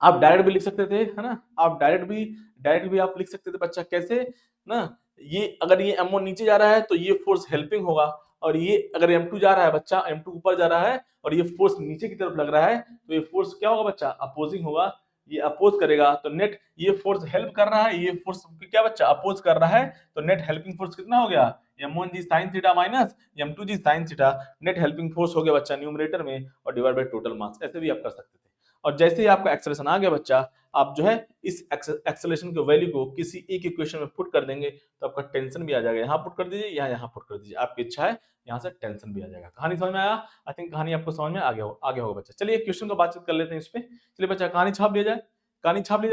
A: आप डायरेक्ट भी लिख सकते थे, है ना, आप डायरेक्ट भी आप लिख सकते थे बच्चा, कैसे ना, ये अगर ये M1 नीचे जा रहा है तो ये फोर्स हेल्पिंग होगा, और ये अगर M2 जा रहा है बच्चा, M2 ऊपर जा रहा है और ये फोर्स नीचे की तरफ लग रहा है, तो ये फोर्स क्या होगा बच्चा, अपोजिंग होगा, ये अपोज करेगा, तो नेट ये फोर्स हेल्प कर रहा है, ये फोर्स क्या बच्चा अपोज कर रहा है, तो नेट हेल्पिंग फोर्स कितना हो गया, M1G sine theta minus M2G sine theta, net helping force हो गया बच्चा न्यूमरेटर में, और डिवाइड बाय टोटल मास, ऐसे भी आप कर सकते थे। और जैसे ही आपका एक्सेलरेशन आ गया बच्चा, आप जो है इस एक्सेलरेशन के वैल्यू को किसी एक इक्वेशन में पुट कर देंगे, तो आपका टेंशन भी आ जाएगा, यहाँ पुट कर दीजिए या यहाँ पुट कर दीजिए, आपकी इच्छा है, यहाँ से टेंशन भी आ जाएगा। कहानी समझ में आया? आई थिंक कहानी आपको समझ में आ गया होगा बच्चा। चलिए क्वेश्चन को बातचीत कर लेते हैं इस पे। चलिए बच्चा कहानी छाप लिया जाए,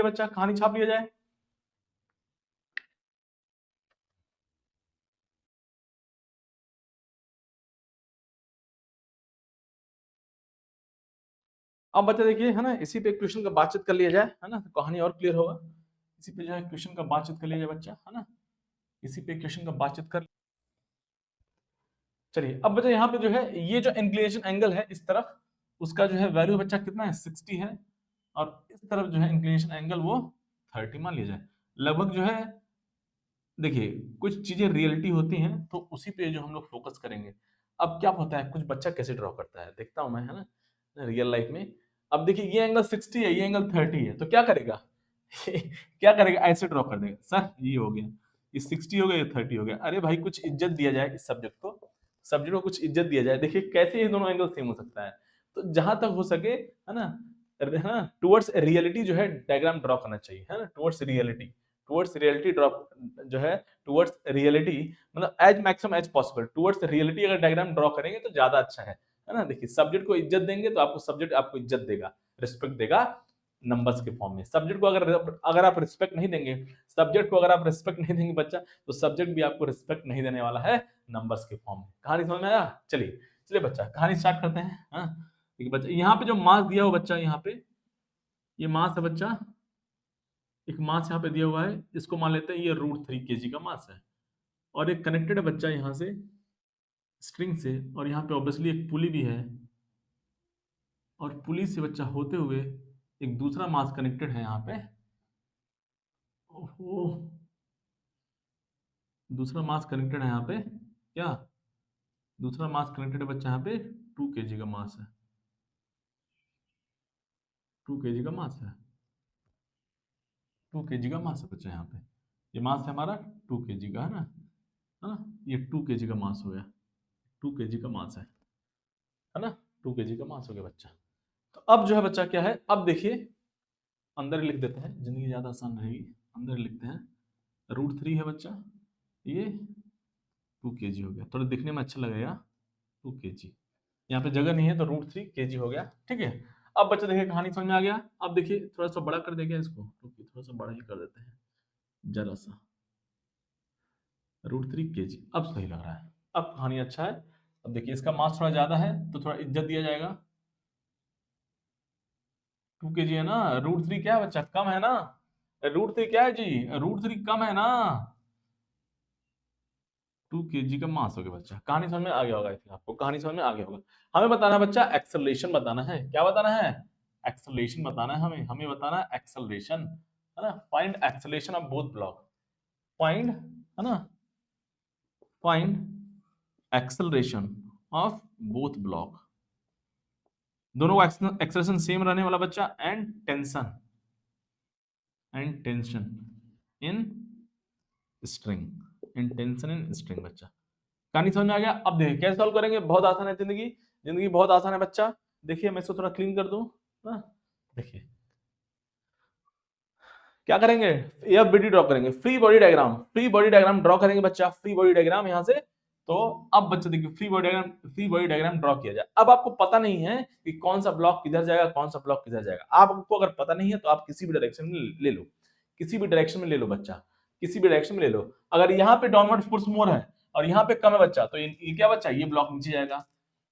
A: बच्चा कहानी छाप लिया जाए। अब बच्चा देखिए, है ना, इसी पे क्वेश्चन का बातचीत कर लिया जाए, है ना, तो कहानी और क्लियर होगा। इसी पे जो है क्वेश्चन का बातचीत कर लिया जाए बच्चा, है ना, इसी पे क्वेश्चन का बातचीत कर। चलिए अब बच्चा यहाँ पे जो है ये जो इंक्लिनेशन एंगल है इस तरफ, उसका जो है वैल्यू बच्चा कितना है, 60 है, और इस तरफ जो है इंक्लिनेशन एंगल वो 30 मान लिया जाए। लगभग जो है देखिए कुछ चीजें रियलिटी होती हैं तो उसी पे जो हम लोग फोकस करेंगे। अब क्या होता है कुछ बच्चा कैसे ड्रॉ करता है देखता हूं मैं, है ना, रियल लाइफ में। अब देखिए ये एंगल 60 है, ये एंगल 30 है, तो क्या करेगा क्या करेगा, ऐसे ड्रॉ कर देगा। सर ये हो गया, ये 60 हो गया, ये 30 हो गया। अरे भाई कुछ इज्जत दिया जाए इस सब्जेक्ट को, सब्जेक्ट को कुछ इज्जत दिया जाए। देखिए कैसे ये दोनों एंगल सेम हो सकता है। तो जहां तक हो सके, है ना, टुवर्ड्स रियलिटी जो है डायग्राम ड्रॉ करना चाहिए, है ना, टुवर्ड्स रियलिटी ड्रॉ जो है, टुवर्ड्स रियलिटी मतलब as maximum as possible towards reality अगर डायग्राम ड्रॉ करेंगे तो ज्यादा अच्छा है ना। देखिए सब्जेक्ट को इज्जत देंगे तो आपको सब्जेक्ट आपको इज्जत देगा, रिस्पेक्ट देगा नंबर्स के फॉर्म में। सब्जेक्ट को अगर आप रिस्पेक्ट नहीं देंगे, सब्जेक्ट को अगर आप रिस्पेक्ट नहीं देंगे बच्चा, तो सब्जेक्ट भी आपको रिस्पेक्ट नहीं देने वाला है नंबर्स के फॉर्म में। कहानी समझ में आया? चलिए चलिए बच्चा कहानी स्टार्ट करते हैं। हाँ देखिए बच्चा यहाँ पे जो मास दिया हो बच्चा, यहाँ पे ये मास है बच्चा, एक मास यहाँ पे दिया हुआ है, इसको मान लेते हैं ये √3 kg का मास है। और एक कनेक्टेड है बच्चा यहाँ से स्ट्रिंग से, और यहाँ पे ऑब्वियसली एक पुली भी है, और पुली से बच्चा होते हुए एक दूसरा मास कनेक्टेड है यहाँ पे। ओहो, दूसरा मास कनेक्टेड है यहाँ पे, क्या दूसरा मास कनेक्टेड है बच्चा यहाँ पे, 2 kg का मास है, 2 kg का मास है, 2 kg का मास है बच्चा यहाँ पे। ये मास है हमारा 2 kg का, है ना, ये 2 kg का मास हो गया, 2 kg का मास है ना, 2 kg का मास हो गया बच्चा। तो अब जो है बच्चा क्या है, अब देखिए अंदर लिख देते हैं, जिंदगी ज्यादा आसान रहेगी। अंदर लिखते हैं √3 है बच्चा, ये 2 kg हो गया, थोड़ा दिखने में अच्छा लगेगा 2 kg। यहाँ पे जगह नहीं है तो √3 kg हो गया, ठीक है। अब बच्चा देखिए कहानी समझ में आ गया। अब देखिए थोड़ा सा बड़ा कर देंगे इसको, तो थोड़ा सा बड़ा ही कर देते हैं जरा सा, √3 kg अब सही लग रहा है, अब कहानी अच्छा है। अब देखिए इसका मास थोड़ा ज्यादा है तो थोड़ा इज्जत दिया जाएगा, 2 kg है ना, √3 क्या है बच्चा, कम है ना, √3 क्या है जी, √3 कम है ना, 2 kg का मास हो गया बच्चा। कहानी समझ में आ गया होगा, इसलिए आपको कहानी समझ में आ गया होगा। हमें बताना है बच्चा एक्सेलरेशन बताना है, क्या बताना है, एक्सेलरेशन बताना है हमें, बताना है एक्सेलरेशन, है ना। Find acceleration of both block, find, है ना, find acceleration of both block, दोनों का एक्सेलरेशन सेम रहने वाला बच्चा, and tension in string, tension in string बच्चा। कहानी समझ में आ गया। अब देखिए कैसे सॉल्व करेंगे, बहुत आसान है, जिंदगी बहुत आसान है बच्चा। देखिए मैं इसको थोड़ा क्लीन कर दूं ना, देखिए क्या करेंगे, ये बॉडी ड्रॉ करेंगे, फ्री बॉडी डायग्राम ड्रॉ करेंगे बच्चा, फ्री बॉडी डायग्राम यहाँ से। तो अब बच्चा देखिए फ्री बॉडी डायग्राम ड्रॉ किया जाए। अब आपको पता नहीं है कि कौन सा ब्लॉक किधर जाएगा, कौन सा ब्लॉक किधर जाएगा। आपको अगर पता नहीं है तो आप किसी भी डायरेक्शन में ले लो, किसी भी डायरेक्शन में ले लो बच्चा, किसी भी डायरेक्शन में ले लो। अगर यहाँ पे डाउनवर्ड फोर्स मोर है और यहाँ पे कम है बच्चा, तो ये क्या बच्चा, ये ब्लॉक नीचे जाएगा।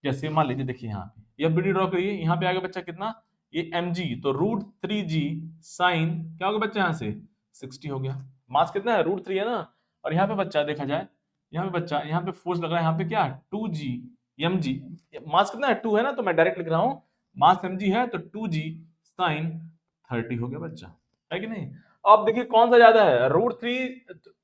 A: जैसे मान लीजिए देखिए यहाँ पे ये बॉडी ड्रॉ करिए, यहाँ पे आगे बच्चा कितना, ये mg, तो √3g साइन क्या होगा बच्चा, यहाँ से 60 हो गया। मास कितना है, √3 है ना। और यहाँ पे बच्चा देखा जाए, यहाँ पे बच्चा, यहाँ पे फोर्स लग रहा है, यहाँ पे क्या 2g mg, मास कितना है 2 है ना, तो मैं डायरेक्ट लिख रहा हूँ मास mg है तो 2g साइन 30 हो गया बच्चा, है कि नहीं। अब देखिए कौन सा ज्यादा है, √3।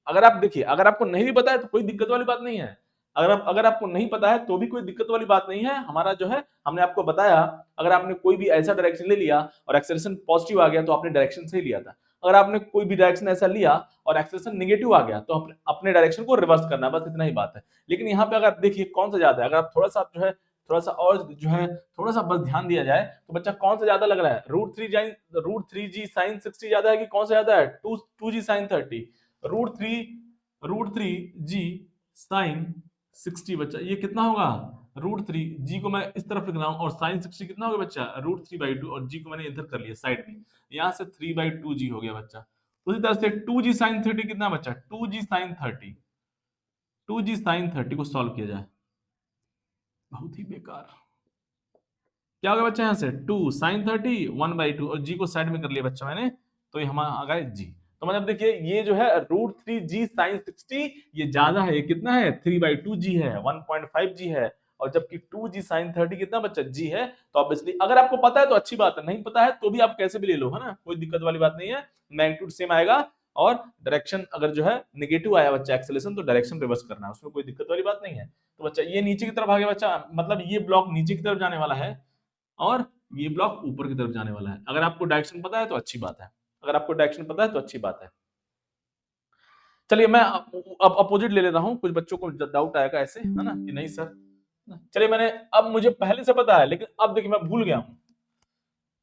A: अगर आप देखिए, अगर आपको नहीं भी पता है तो कोई दिक्कत वाली बात नहीं है, अगर आपको नहीं पता है तो भी कोई दिक्कत वाली बात नहीं है। हमारा जो है हमने आपको बताया, अगर आपने कोई भी ऐसा डायरेक्शन ले लिया और एक्सेलरेशन पॉजिटिव आ गया तो आपने डायरेक्शन सही लिया था। अगर आपने कोई भी डायरेक्शन ऐसा लिया और एक्सेलरेशन नेगेटिव आ गया तो अपने डायरेक्शन को रिवर्स करना है, बस इतना ही बात है। लेकिन यहाँ पे अगर देखिए कौन सा ज्यादा है, अगर आप थोड़ा सा जो है थोड़ा सा और जो है थोड़ा सा बस ध्यान दिया जाए तो बच्चा कौन सा ज्यादा लग रहा है, √3g साइन 60 ज्यादा है कि कौन सा ज्यादा है, 2g साइन 30, √3g साइन 60 बच्चा, ये कितना होगा, √3 जी को मैं इस तरफ लिख रहा हूं और साइन 60 कितना हो गया बच्चा, √3/2, और जी को मैंने इधर कर लिया साइड में, यहां से 3/2g हो गया बच्चा। उसी तरह से 2g साइन 30 कितना बच्चा, 2g साइन 30, 2g साइन 30 को सॉल्व किया जाए, बहुत ही बेकार, क्या हो गया बच्चा, यहाँ से 2 साइन 30 1/2, और जी को साइड में कर लिया बच्चा मैंने, तो ये हमारा आ गया जी। तो मतलब देखिए ये जो है √3g साइन 60 ये ज्यादा है, ये कितना है 3/2g है, 1.5g है, और जबकि 2g sin 30 कितना बच्चा g है, तो ऑब्वियसली अगर आपको पता है तो अच्छी बात है, नहीं पता है तो भी आप कैसे भी ले लो, है ना, कोई दिक्कत वाली बात नहीं है, मैग्नीट्यूड सेम आएगा और डायरेक्शन अगर जो है नेगेटिव आया बच्चा एक्सेलरेशन तो डायरेक्शन रिवर्स करना है, उसमें कोई दिक्कत वाली बात नहीं है। तो बच्चा ये नीचे की तरफ आ गया बच्चा, मतलब ये ब्लॉक नीचे की तरफ जाने वाला है और ये ब्लॉक ऊपर की तरफ जाने वाला है। अगर आपको डायरेक्शन पता है तो अच्छी बात है, अगर आपको डायरेक्शन पता है तो अच्छी बात है। चलिए मैं अब अपोजिट ले लेता हूं, कुछ बच्चों को डाउट आएगा ऐसे, है ना, कि नहीं सर, चलिए मैंने अब मुझे पहले से पता है लेकिन अब देखिए मैं भूल गया हूं,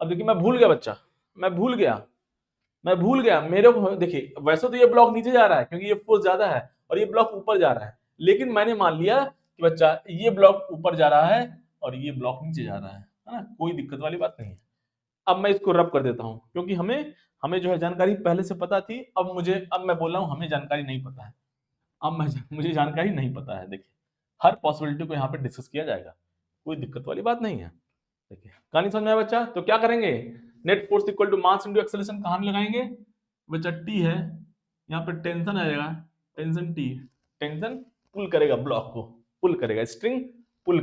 A: अब देखिए मैं भूल गया बच्चा, मैं भूल गया मेरे को, देखिए वैसे तो ये ब्लॉक नीचे जा रहा है क्योंकि ये फोर्स ज्यादा है और ये ब्लॉक ऊपर जा रहा है, लेकिन मैंने मान लिया कि बच्चा ये ब्लॉक ऊपर जा रहा है और ये ब्लॉक नीचे जा रहा है ना, कोई दिक्कत वाली बात नहीं है। अब मैं इसको रब कर देता हूं क्योंकि हमें हमें जो है जानकारी पहले से पता थी, अब मैं बोल रहा हूं हमें जानकारी नहीं पता है, मुझे जानकारी नहीं पता है। देखिए हर पॉसिबिलिटी को यहाँ पे डिस्कस किया जाएगा, कोई दिक्कत वाली बात नहीं है। देखिए कहानी समझ में आया बच्चा, तो क्या करेंगे, net force equal to mass into acceleration कहानी लगाएंगे बच्चा, टी है यहाँ पे, टेंशन आएगा, टेंशन टी, टेंशन पुल करेगा ब्लॉक को, पुल करेगा, स्ट्रिंग पुल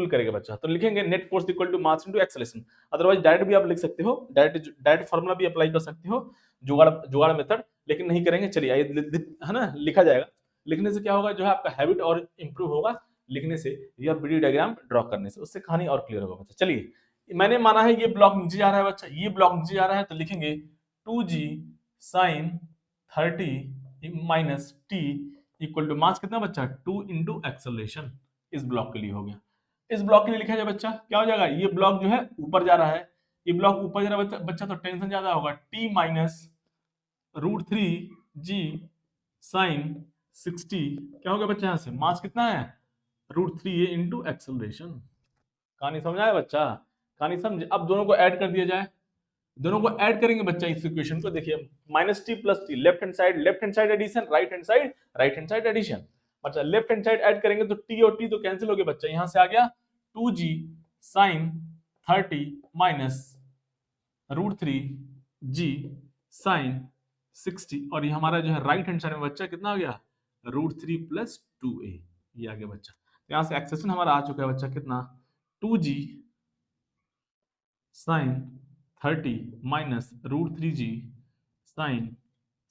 A: करेगा बच्चा, तो लिखेंगे net force equal to mass into acceleration. Otherwise direct भी आप लिख सकते हो, डायरेक्ट फार्मूला भी अप्लाई कर सकते हो, जुगाड़ मेथड, लेकिन नहीं करेंगे। चलिए है ना, लिखा जाएगा, लिखने से क्या होगा, जो है आपका हैबिट और इंप्रूव होगा लिखने से या वीडियो डायग्राम ड्रॉ करने से, उससे कहानी और क्लियर होगा बच्चा। चलिए मैंने माना है ये ब्लॉक नीचे जा रहा है बच्चा, ये ब्लॉक नीचे जा रहा है, तो लिखेंगे 2g sin 30 minus T equal to mass कितना बच्चा 2 इंटू एक्सेलरेशन, इस ब्लॉक के लिए हो गया। इस ब्लॉक के लिए लिखा जाए बच्चा, क्या हो जाएगा, ये ब्लॉक जो है ऊपर जा रहा है, ये ब्लॉक ऊपर जा रहा है बच्चा, तो टेंशन ज्यादा होगा, t माइनस √3g sin 60, क्या हो गया बच्चा, यहाँ से मास कितना है √3a इंटू एक्सेलरेशन। कहानी समझ आया बच्चा, कहानी समझे। अब दोनों को ऐड कर दिया जाए, दोनों को ऐड करेंगे बच्चा इस इक्वेशन को, देखिए minus T plus T, left hand side addition, right hand side addition. बच्चा लेफ्ट हैंड साइड ऐड करेंगे तो टी और टी तो कैंसिल हो गए बच्चा, यहां से आ गया 2g sin 30 minus √3g sin 60, और ये हमारा जो है राइट हैंड साइड में बच्चा कितना आ गया √3 प्लस 2a, ये आ गया बच्चा। तो यहां से एक्सेशन हमारा आ चुका है बच्चा कितना 2g sin 30 minus √3g sin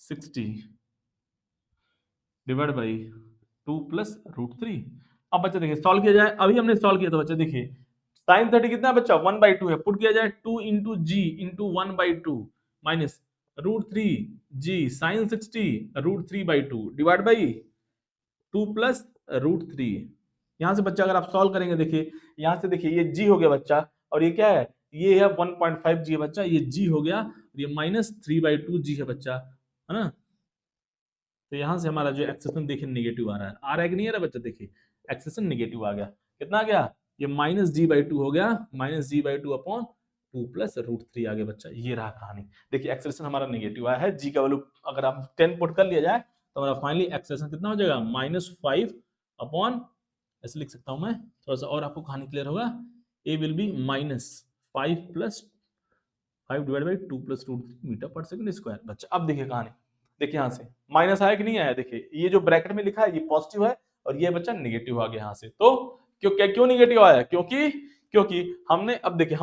A: 60 divide by 2 plus √3। अब बच्चा देखिए सॉल्व किया जाए, अभी हमने सॉल्व किया था बच्चा, देखिए sin 30 कितना बच्चा 1/2 है, पुट किया जाए 2 into G into 1/2 minus √3g sin 60 √3/2 divide by 2 plus √3। यहां से बच्चा अगर आप सॉल्व करेंगे, देखिए यहां से देखिए ये g हो गया बच्चा, और ये क्या है, ये है 1.5g है बच्चा, ये g हो गया, और ये माइनस 3/2g है बच्चा, है ना। तो यहां से हमारा जो एक्सेशन देखिए नेगेटिव आ रहा है कि नहीं आ रहा बच्चा, देखिए एक्सेशन नेगेटिव आ गया, कितना आ गया, ये माइनस g/2 हो गया, माइनस g/2 अपॉन 2 प्लस √3 आ गया बच्चा, ये रहा कहानी। देखिए एक्सेशन हमारा नेगेटिव आया है, g का वैल्यू अगर आप 10 पुट कर लिया जाए तो हमारा फाइनली एक्सेशन कितना हो जाएगा -5 अपॉन, ऐसे लिख सकता हूं मैं, थोड़ा सा और आपको कहानी क्लियर होगा, a will be -5 plus 5 divide by 2 plus √3 metre पर सेकंड स्क्वायर। बच्चा अब देखिए कहानी, देखिए यहाँ से माइनस आया कि नहीं आया, देखिए ये जो ब्रैकेट में लिखा है ये पॉजिटिव है और ये बच्चा नेगेटिव आ गया यहाँ से। तो क्यों नेगेटिव आया, क्योंकि हमने, अब देखिए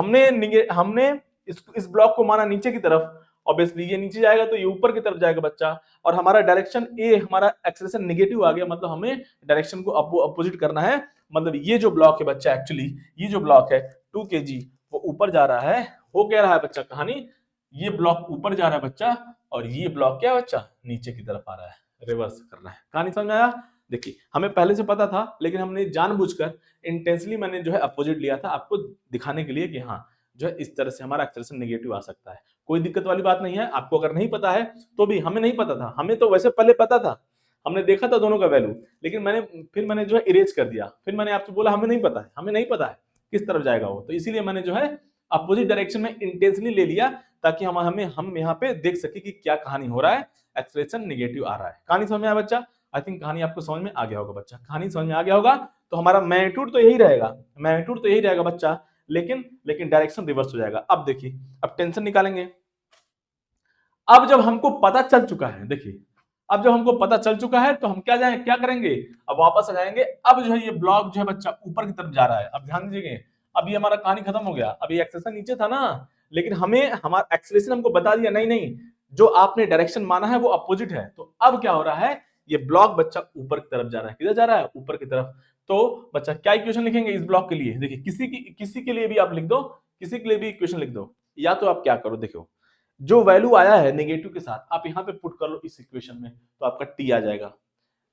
A: हमने इस ब्लॉक को माना नीचे की तरफ, ऑब्वियसली ये नीचे जाएगा तो ये ऊपर की तरफ जाएगा बच्चा, और हमारा डायरेक्शन ए, हमारा एक्सेलरेशन नेगेटिव आ गया, मतलब हमें डायरेक्शन को अपोजिट करना है, मतलब ये जो ब्लॉक है बच्चा, एक्चुअली ये जो ब्लॉक है 2 kg वो ऊपर जा रहा है, हो क्या रहा है बच्चा कहानी, ये ब्लॉक ऊपर जा रहा है बच्चा और ये ब्लॉक क्या है बच्चा नीचे की तरफ आ रहा है, रिवर्स करना है। कहानी समझ में आया। देखिए हमें पहले से पता था लेकिन हमने जानबूझकर इंटेंसली मैंने जो है अपोजिट लिया था आपको दिखाने के लिए कि हाँ जो है इस तरह से हमारा एक्सेलरेशन नेगेटिव आ सकता है, कोई दिक्कत वाली बात नहीं है। आपको अगर नहीं पता है तो भी, हमें नहीं पता था, हमें तो वैसे पहले पता था, हमने देखा था दोनों का वैल्यू, लेकिन मैंने जो है इरेज कर दिया, फिर मैंने आपसे बोला हमें नहीं पता है किस तरफ जाएगा वो, तो इसीलिए मैंने जो है अपोजिट डायरेक्शन में इंटेंसली ले लिया ताकि हम यहाँ पे देख सके कि क्या कहानी हो रहा है, एक्सेलरेशन नेगेटिव आ रहा है। कहानी समझ में आया बच्चा, आई थिंक कहानी आपको समझ में आ गया होगा बच्चा, कहानी समझ में आ गया होगा। तो हमारा मैग्नीट्यूड तो यही रहेगा बच्चा, लेकिन डायरेक्शन रिवर्स हो जाएगा। अब देखिए अब टेंशन निकालेंगे, अब जब हमको पता चल चुका है, देखिए अब जब हमको पता चल चुका है तो हम क्या करेंगे, अब वापस आ जाएंगे। अब जो है ये ब्लॉक जो है बच्चा ऊपर की तरफ जा रहा है। अब ध्यान दीजिए, अब ये हमारा कहानी खत्म हो गया। अब ये एक्सेलेरेशन नीचे था ना, लेकिन हमें हमारा एक्सेलेरेशन हमको बता दिया नहीं नहीं, जो आपने डायरेक्शन माना है वो अपोजिट है। तो अब क्या हो रहा है, ये ब्लॉक बच्चा ऊपर की तरफ जा रहा है। किधर जा रहा है, ऊपर की तरफ। तो बच्चा क्या इक्वेशन लिखेंगे इस ब्लॉक के लिए, देखिए किसी के लिए भी आप लिख दो, किसी के लिए भी इक्वेशन लिख दो। या तो आप क्या करो, देखो जो वैल्यू आया है नेगेटिव के साथ आप यहां पे पुट कर लो इस इक्वेशन में, तो आपका टी आ जाएगा।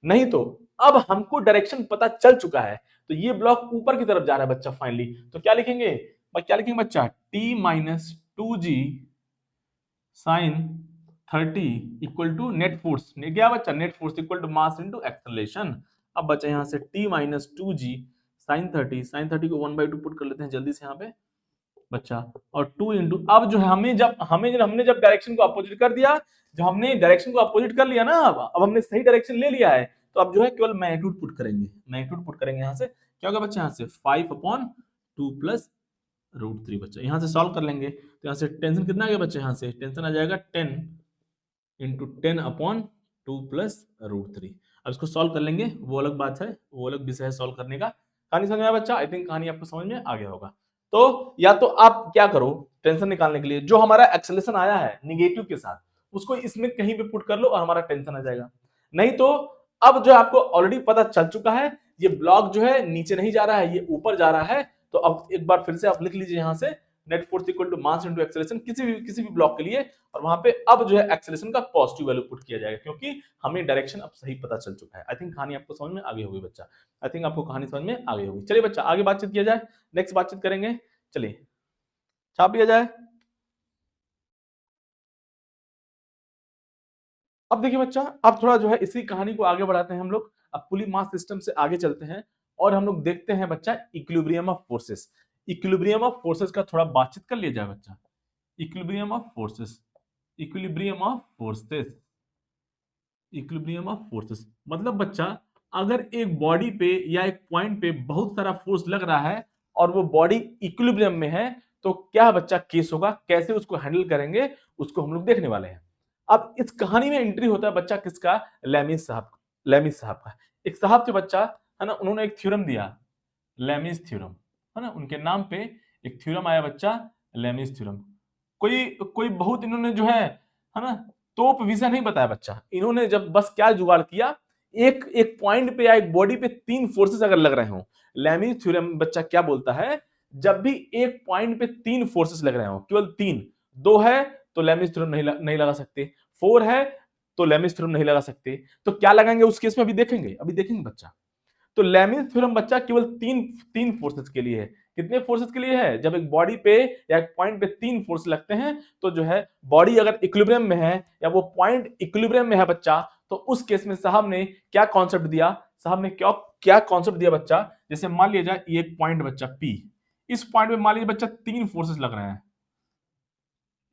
A: नहीं तो अब हमको डायरेक्शन पता चल चुका है, तो ये ब्लॉक ऊपर की तरफ जा रहा है बच्चा फाइनली। तो क्या लिखेंगे, क्या लिखेंगे बच्चा, T minus 2g sine 30 equal to net force. क्या बच्चा, net force equal to mass into acceleration. अब बच्चा यहां से t माइनस 2g साइन 30 को 1/2 पुट कर लेते हैं जल्दी से यहाँ पे बच्चा, और 2 इंटू, अब जो है हमने जब डायरेक्शन को अपोजिट कर दिया, जब हमने डायरेक्शन को अपोजिट कर लिया ना, अब हमने सही डायरेक्शन ले लिया है, तो अब जो है केवल मैग्नीट्यूड पुट करेंगे यहाँ से। क्या होगा बच्चा, यहाँ से 5/2 प्लस √3 बच्चा, यहाँ से सॉल्व कर लेंगे। तो यहाँ से टेंशन कितना आ गया बच्चा, यहाँ से टेंशन आ जाएगा 10 इंटू 10/2 प्लस √3। अब इसको सॉल्व कर लेंगे, वो अलग बात है, वो अलग विषय है सॉल्व करने का। कहानी समझ में आया बच्चा, आई थिंक कहानी आपको समझ में आ गया होगा। तो या तो आप क्या करो, टेंशन निकालने के लिए जो हमारा एक्सेलरेशन आया है निगेटिव के साथ, उसको इसमें कहीं पे पुट कर लो और हमारा टेंशन आ जाएगा। नहीं तो अब जो आपको ऑलरेडी पता चल चुका है, ये ब्लॉक जो है नीचे नहीं जा रहा है, ये ऊपर जा रहा है। तो अब एक बार फिर से आप लिख लीजिए यहाँ से, net force equal to mass into acceleration किसी भी ब्लॉक के लिए, और वहां पे अब जो है एक्सेलरेशन का पॉजिटिव वैल्यू पुट किया जाएगा, क्योंकि हमें डायरेक्शन अब सही पता चल चुका है। आई थिंक कहानी आपको समझ में आ गई होगी बच्चा, आई थिंक आपको कहानी समझ में आ गई होगी। चलिए बच्चा आगे बातचीत किया जाए, नेक्स्ट बातचीत करेंगे। चलिए छाप लिया जाए। अब देखिए बच्चा, अब थोड़ा जो है इसी कहानी को आगे बढ़ाते हैं हम लोग। अब पुली मास सिस्टम से आगे चलते हैं और हम लोग देखते हैं बच्चा equilibrium of forces. Equilibrium of forces का थोड़ा बातचीत कर लिया जाए बच्चा। Equilibrium of forces, equilibrium of forces, equilibrium of forces मतलब बच्चा, अगर एक बॉडी पे या एक पॉइंट पे बहुत सारा फोर्स लग रहा है और वो बॉडी इक्विलिब्रियम में है, तो क्या बच्चा केस होगा, कैसे उसको हैंडल करेंगे, उसको हम लोग देखने वाले हैं। अब इस कहानी में एंट्री होता है बच्चा किसका, लेमिस साहब का। एक साहब थे बच्चा, है ना, उन्होंने एक थ्योरम दिया, लेमिस थ्योरम, है ना, उनके नाम पे एक थ्योरम आया बच्चा, लेमिस थ्योरम। कोई कोई बहुत इन्होंने जो है ना, तोप विषय नहीं बताया बच्चा। इन्होंने जब बस क्या जुगाड़ किया, एक एक पॉइंट पे या एक बॉडी पे 3 फोर्सेस अगर लग रहे हो, लेमिस थ्योरम बच्चा क्या बोलता है, जब भी एक पॉइंट पे 3 फोर्सेस लग रहे हो, केवल 3, 2 है तो लेमिस थ्योरम नहीं लगा सकते, 4 है तो लेमिस थ्योरम नहीं लगा सकते, तो क्या लगाएंगे उस केस में अभी देखेंगे बच्चा। तो लेमिस थ्योरम बच्चा केवल तीन फोर्सेस के लिए है। कितने फोर्सेस के लिए है, जब एक बॉडी पे या एक पॉइंट पे 3 फोर्स लगते हैं, तो जो है बॉडी अगर इक्विलिब्रियम में है या वो पॉइंट इक्विलिब्रियम में है बच्चा, तो उस केस में साहब ने क्या कॉन्सेप्ट दिया, क्या कॉन्सेप्ट दिया बच्चा, जैसे मान लिया जाए ये एक पॉइंट बच्चा P, इस पॉइंट पे मान लीजिए बच्चा 3 फोर्सेस लग रहे हैं,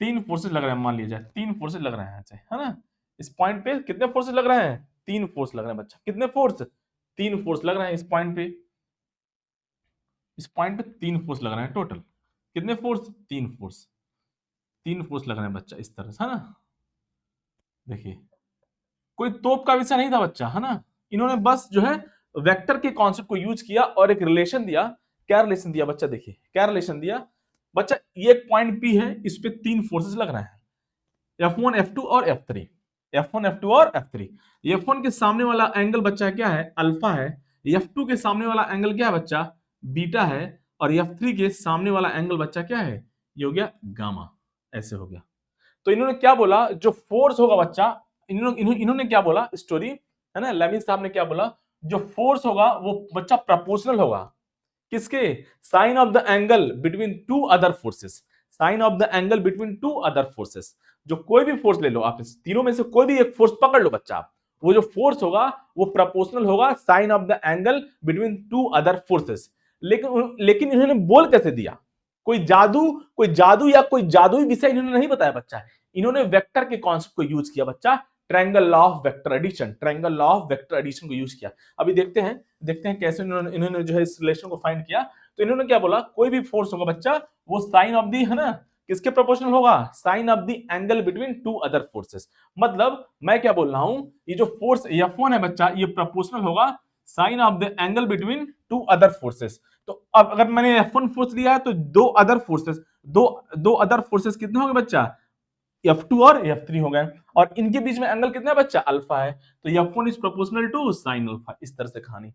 A: 3 फोर्सेस लग रहे हैं, मान लिया जाए 3 फोर्सेस लग रहे हैं, है ना। इस पॉइंट पे कितने फोर्सेस लग रहे हैं, 3 फोर्स लग रहे हैं बच्चा। कितने फोर्स, 3 फोर्स लग रहे हैं इस पॉइंट पे, इस पॉइंट पे 3 फोर्स लग रहे हैं टोटल। कितने फोर्स, 3 फोर्स लग रहे हैं बच्चा इस तरह से, है ना। देखिए कोई तोप का विषय नहीं था बच्चा, है ना। इन्होंने बस जो है वेक्टर के कॉन्सेप्ट को यूज किया और एक रिलेशन दिया। क्या रिलेशन दिया बच्चा, देखिए क्या रिलेशन दिया बच्चा, ये एक पॉइंट P है, इस पे 3 फोर्सेस लग रहे हैं, F1 F2 और F3, F1 F2 और F3। F1 के सामने वाला एंगल बच्चा क्या है, अल्फा है। F2 के सामने वाला एंगल क्या है बच्चा, बीटा है। और F3 के सामने वाला एंगल बच्चा क्या है, ये हो गया गामा, ऐसे हो गया। तो इन्होंने क्या बोला, जो फोर्स होगा बच्चा, इन्होंने क्या बोला स्टोरी, है ना, लेमिस साहब ने क्या बोला, जो फोर्स होगा वो बच्चा प्रोपोर्शनल होगा किसके, sine of the angle between 2 other forces, sine of the angle between 2 other forces. जो कोई भी फोर्स ले लो आप, तीनों में से कोई भी एक फोर्स पकड़ लो बच्चा, वो जो फोर्स होगा वो प्रोपोर्शनल होगा sine of the angle between 2 other forces. लेकिन इन्होंने बोल कैसे दिया, कोई जादू या कोई जादुई विषय इन्होंने नहीं बताया बच्चा, इन्होंने वेक्टर के कॉन्सेप्ट को यूज किया बच्चा, triangle law of vector addition को यूज किया। अभी देखते हैं कैसे इन्होंने जो है इस रिलेशन को फाइंड किया। तो इन्होंने क्या बोला, कोई भी फोर्स होगा बच्चा, वो साइन ऑफ दी, है ना, किसके प्रोपोर्शनल होगा, sine of the angle between two other forces. मतलब मैं क्या बोल रहा हूं, ये जो फोर्स F1 है बच्चा, ये प्रोपोर्शनल होगा sine of the angle between two other forces. तो अब अगर मैंने F1 फोर्स लिया है तो दो अदर फोर्सेस कितने होंगे बच्चा, F2 और F3 हो गए, और इनके बीच में एंगल कितना है बच्चा, अल्फा है, तो F1 is proportional to sine alpha. इस तरह से कहानी।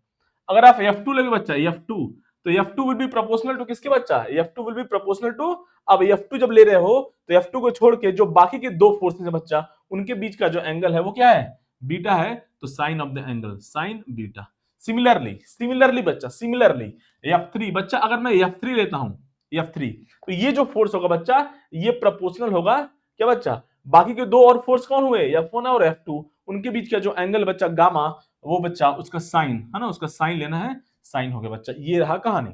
A: अगर आप F2 लेंगे बच्चा, F2, तो F2 will be proportional to किसके बच्चा, F2 will be proportional to, अब F2 जब ले रहे हो तो F2 को छोड़ के जो बाकी के दो फोर्सेस है बच्चा, उनके बीच का जो एंगल है वो क्या है, बीटा है, तो sine of the angle sine beta. Similarly बच्चा, सिमिलरली F3 बच्चा, अगर मैं F3 लेता हूं, F3, तो ये जो फोर्स होगा बच्चा, ये प्रोपोर्शनल होगा क्या बच्चा, बाकी के दो और फोर्स कौन हुए, F1 और F2, उनके बीच का जो एंगल बच्चा गामा, वो बच्चा उसका साइन है ना, उसका साइन लेना है, साइन हो गया बच्चा। ये रहा कहानी।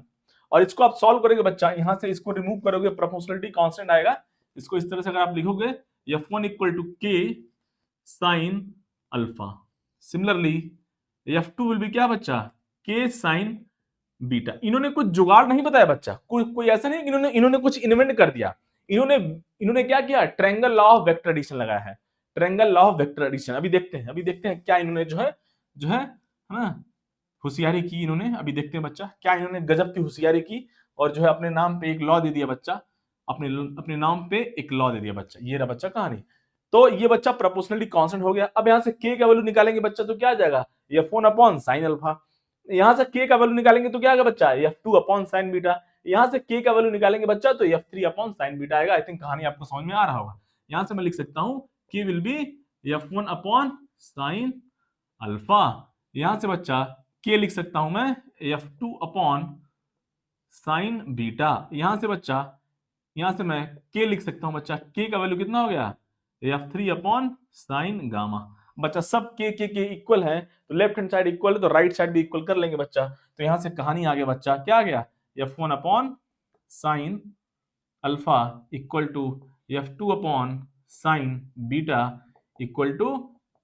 A: और इसको आप सॉल्व करोगे बच्चा, यहां से इसको रिमूव करोगे, प्रोपोर्शनलिटी कांस्टेंट आएगा। इसको इस तरह से अगर आप लिखोगे, F1 इक्वल टू के sine alpha, similarly F2 will be क्या बच्चा, के साइन बीटा। इन्होंने कुछ जुगाड़ नहीं बताया बच्चा, कोई ऐसा नहीं कि इन्होंने कुछ इन्वेंट कर दिया। इन्होंने क्या किया, triangle law of vector addition लगाया है, triangle law of vector addition. अभी देखते हैं क्या इन्होंने जो है ना होशियारी की इन्होंने। अभी देखते हैं बच्चा क्या इन्होंने गजब की होशियारी की, और जो है अपने नाम पे एक लॉ दे दिया बच्चा, अपने नाम पे एक लॉ दे दिया बच्चा। ये रहा बच्चा कहानी। तो ये बच्चा प्रोपोर्शनलिटी कांस्टेंट हो गया। अब यहां से के का वैल्यू निकालेंगे बच्चा, तो क्या आ जाएगा, F1 अपॉन साइन अल्फा। यहां से के का वैल्यू निकालेंगे तो क्या आएगा बच्चा, F2 अपॉन साइन बीटा। यहां से के का वैल्यू निकालेंगे बच्चा, तो F3 अपॉन साइन बीटा आएगा। आई थिंक कहानी आपको समझ में आ रहा होगा। यहां से मैं लिख सकता हूं के will be F1 upon sine alpha. यहां से बच्चा के लिख सकता हूं मैं F2 अपॉन साइन बीटा। यहां से बच्चा, यहां से मैं के लिख सकता हूं बच्चा, के का वैल्यू कितना हो गया, F3 अपॉन साइन गामा। बच्चा सब के इक्वल है, तो लेफ्ट हैंड साइड इक्वल है तो राइट साइड भी इक्वल कर लेंगे बच्चा। तो यहां से कहानी आ गया बच्चा, क्या आ गया, F1 upon sine alpha equal to F2 upon sine beta equal to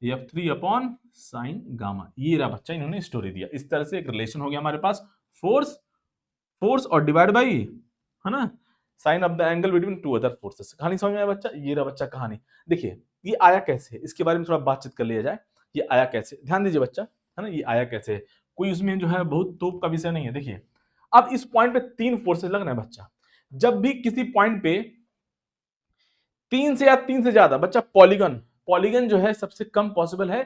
A: F3 upon sine gamma. ये रहा बच्चा, इन्होंने स्टोरी दिया। इस तरह से एक रिलेशन हो गया हमारे पास, फोर्स और डिवाइड बाई, है ना, sine of the angle between two other forces. कहानी समझ में आया बच्चा। ये रहा बच्चा कहानी। देखिए ये आया कैसे है, इसके बारे में थोड़ा बातचीत कर लिया जाए। ये आया कैसे, ध्यान दीजिए बच्चा, है ना, ये आया कैसे है, कोई उसमें जो है बहुत तोप का विषय नहीं है। देखिए अब इस पॉइंट पे तीन फोर्सेस लग रहे हैं बच्चा। जब भी किसी पॉइंट पे तीन से या तीन से ज्यादा बच्चा, पॉलीगन जो है सबसे कम पॉसिबल है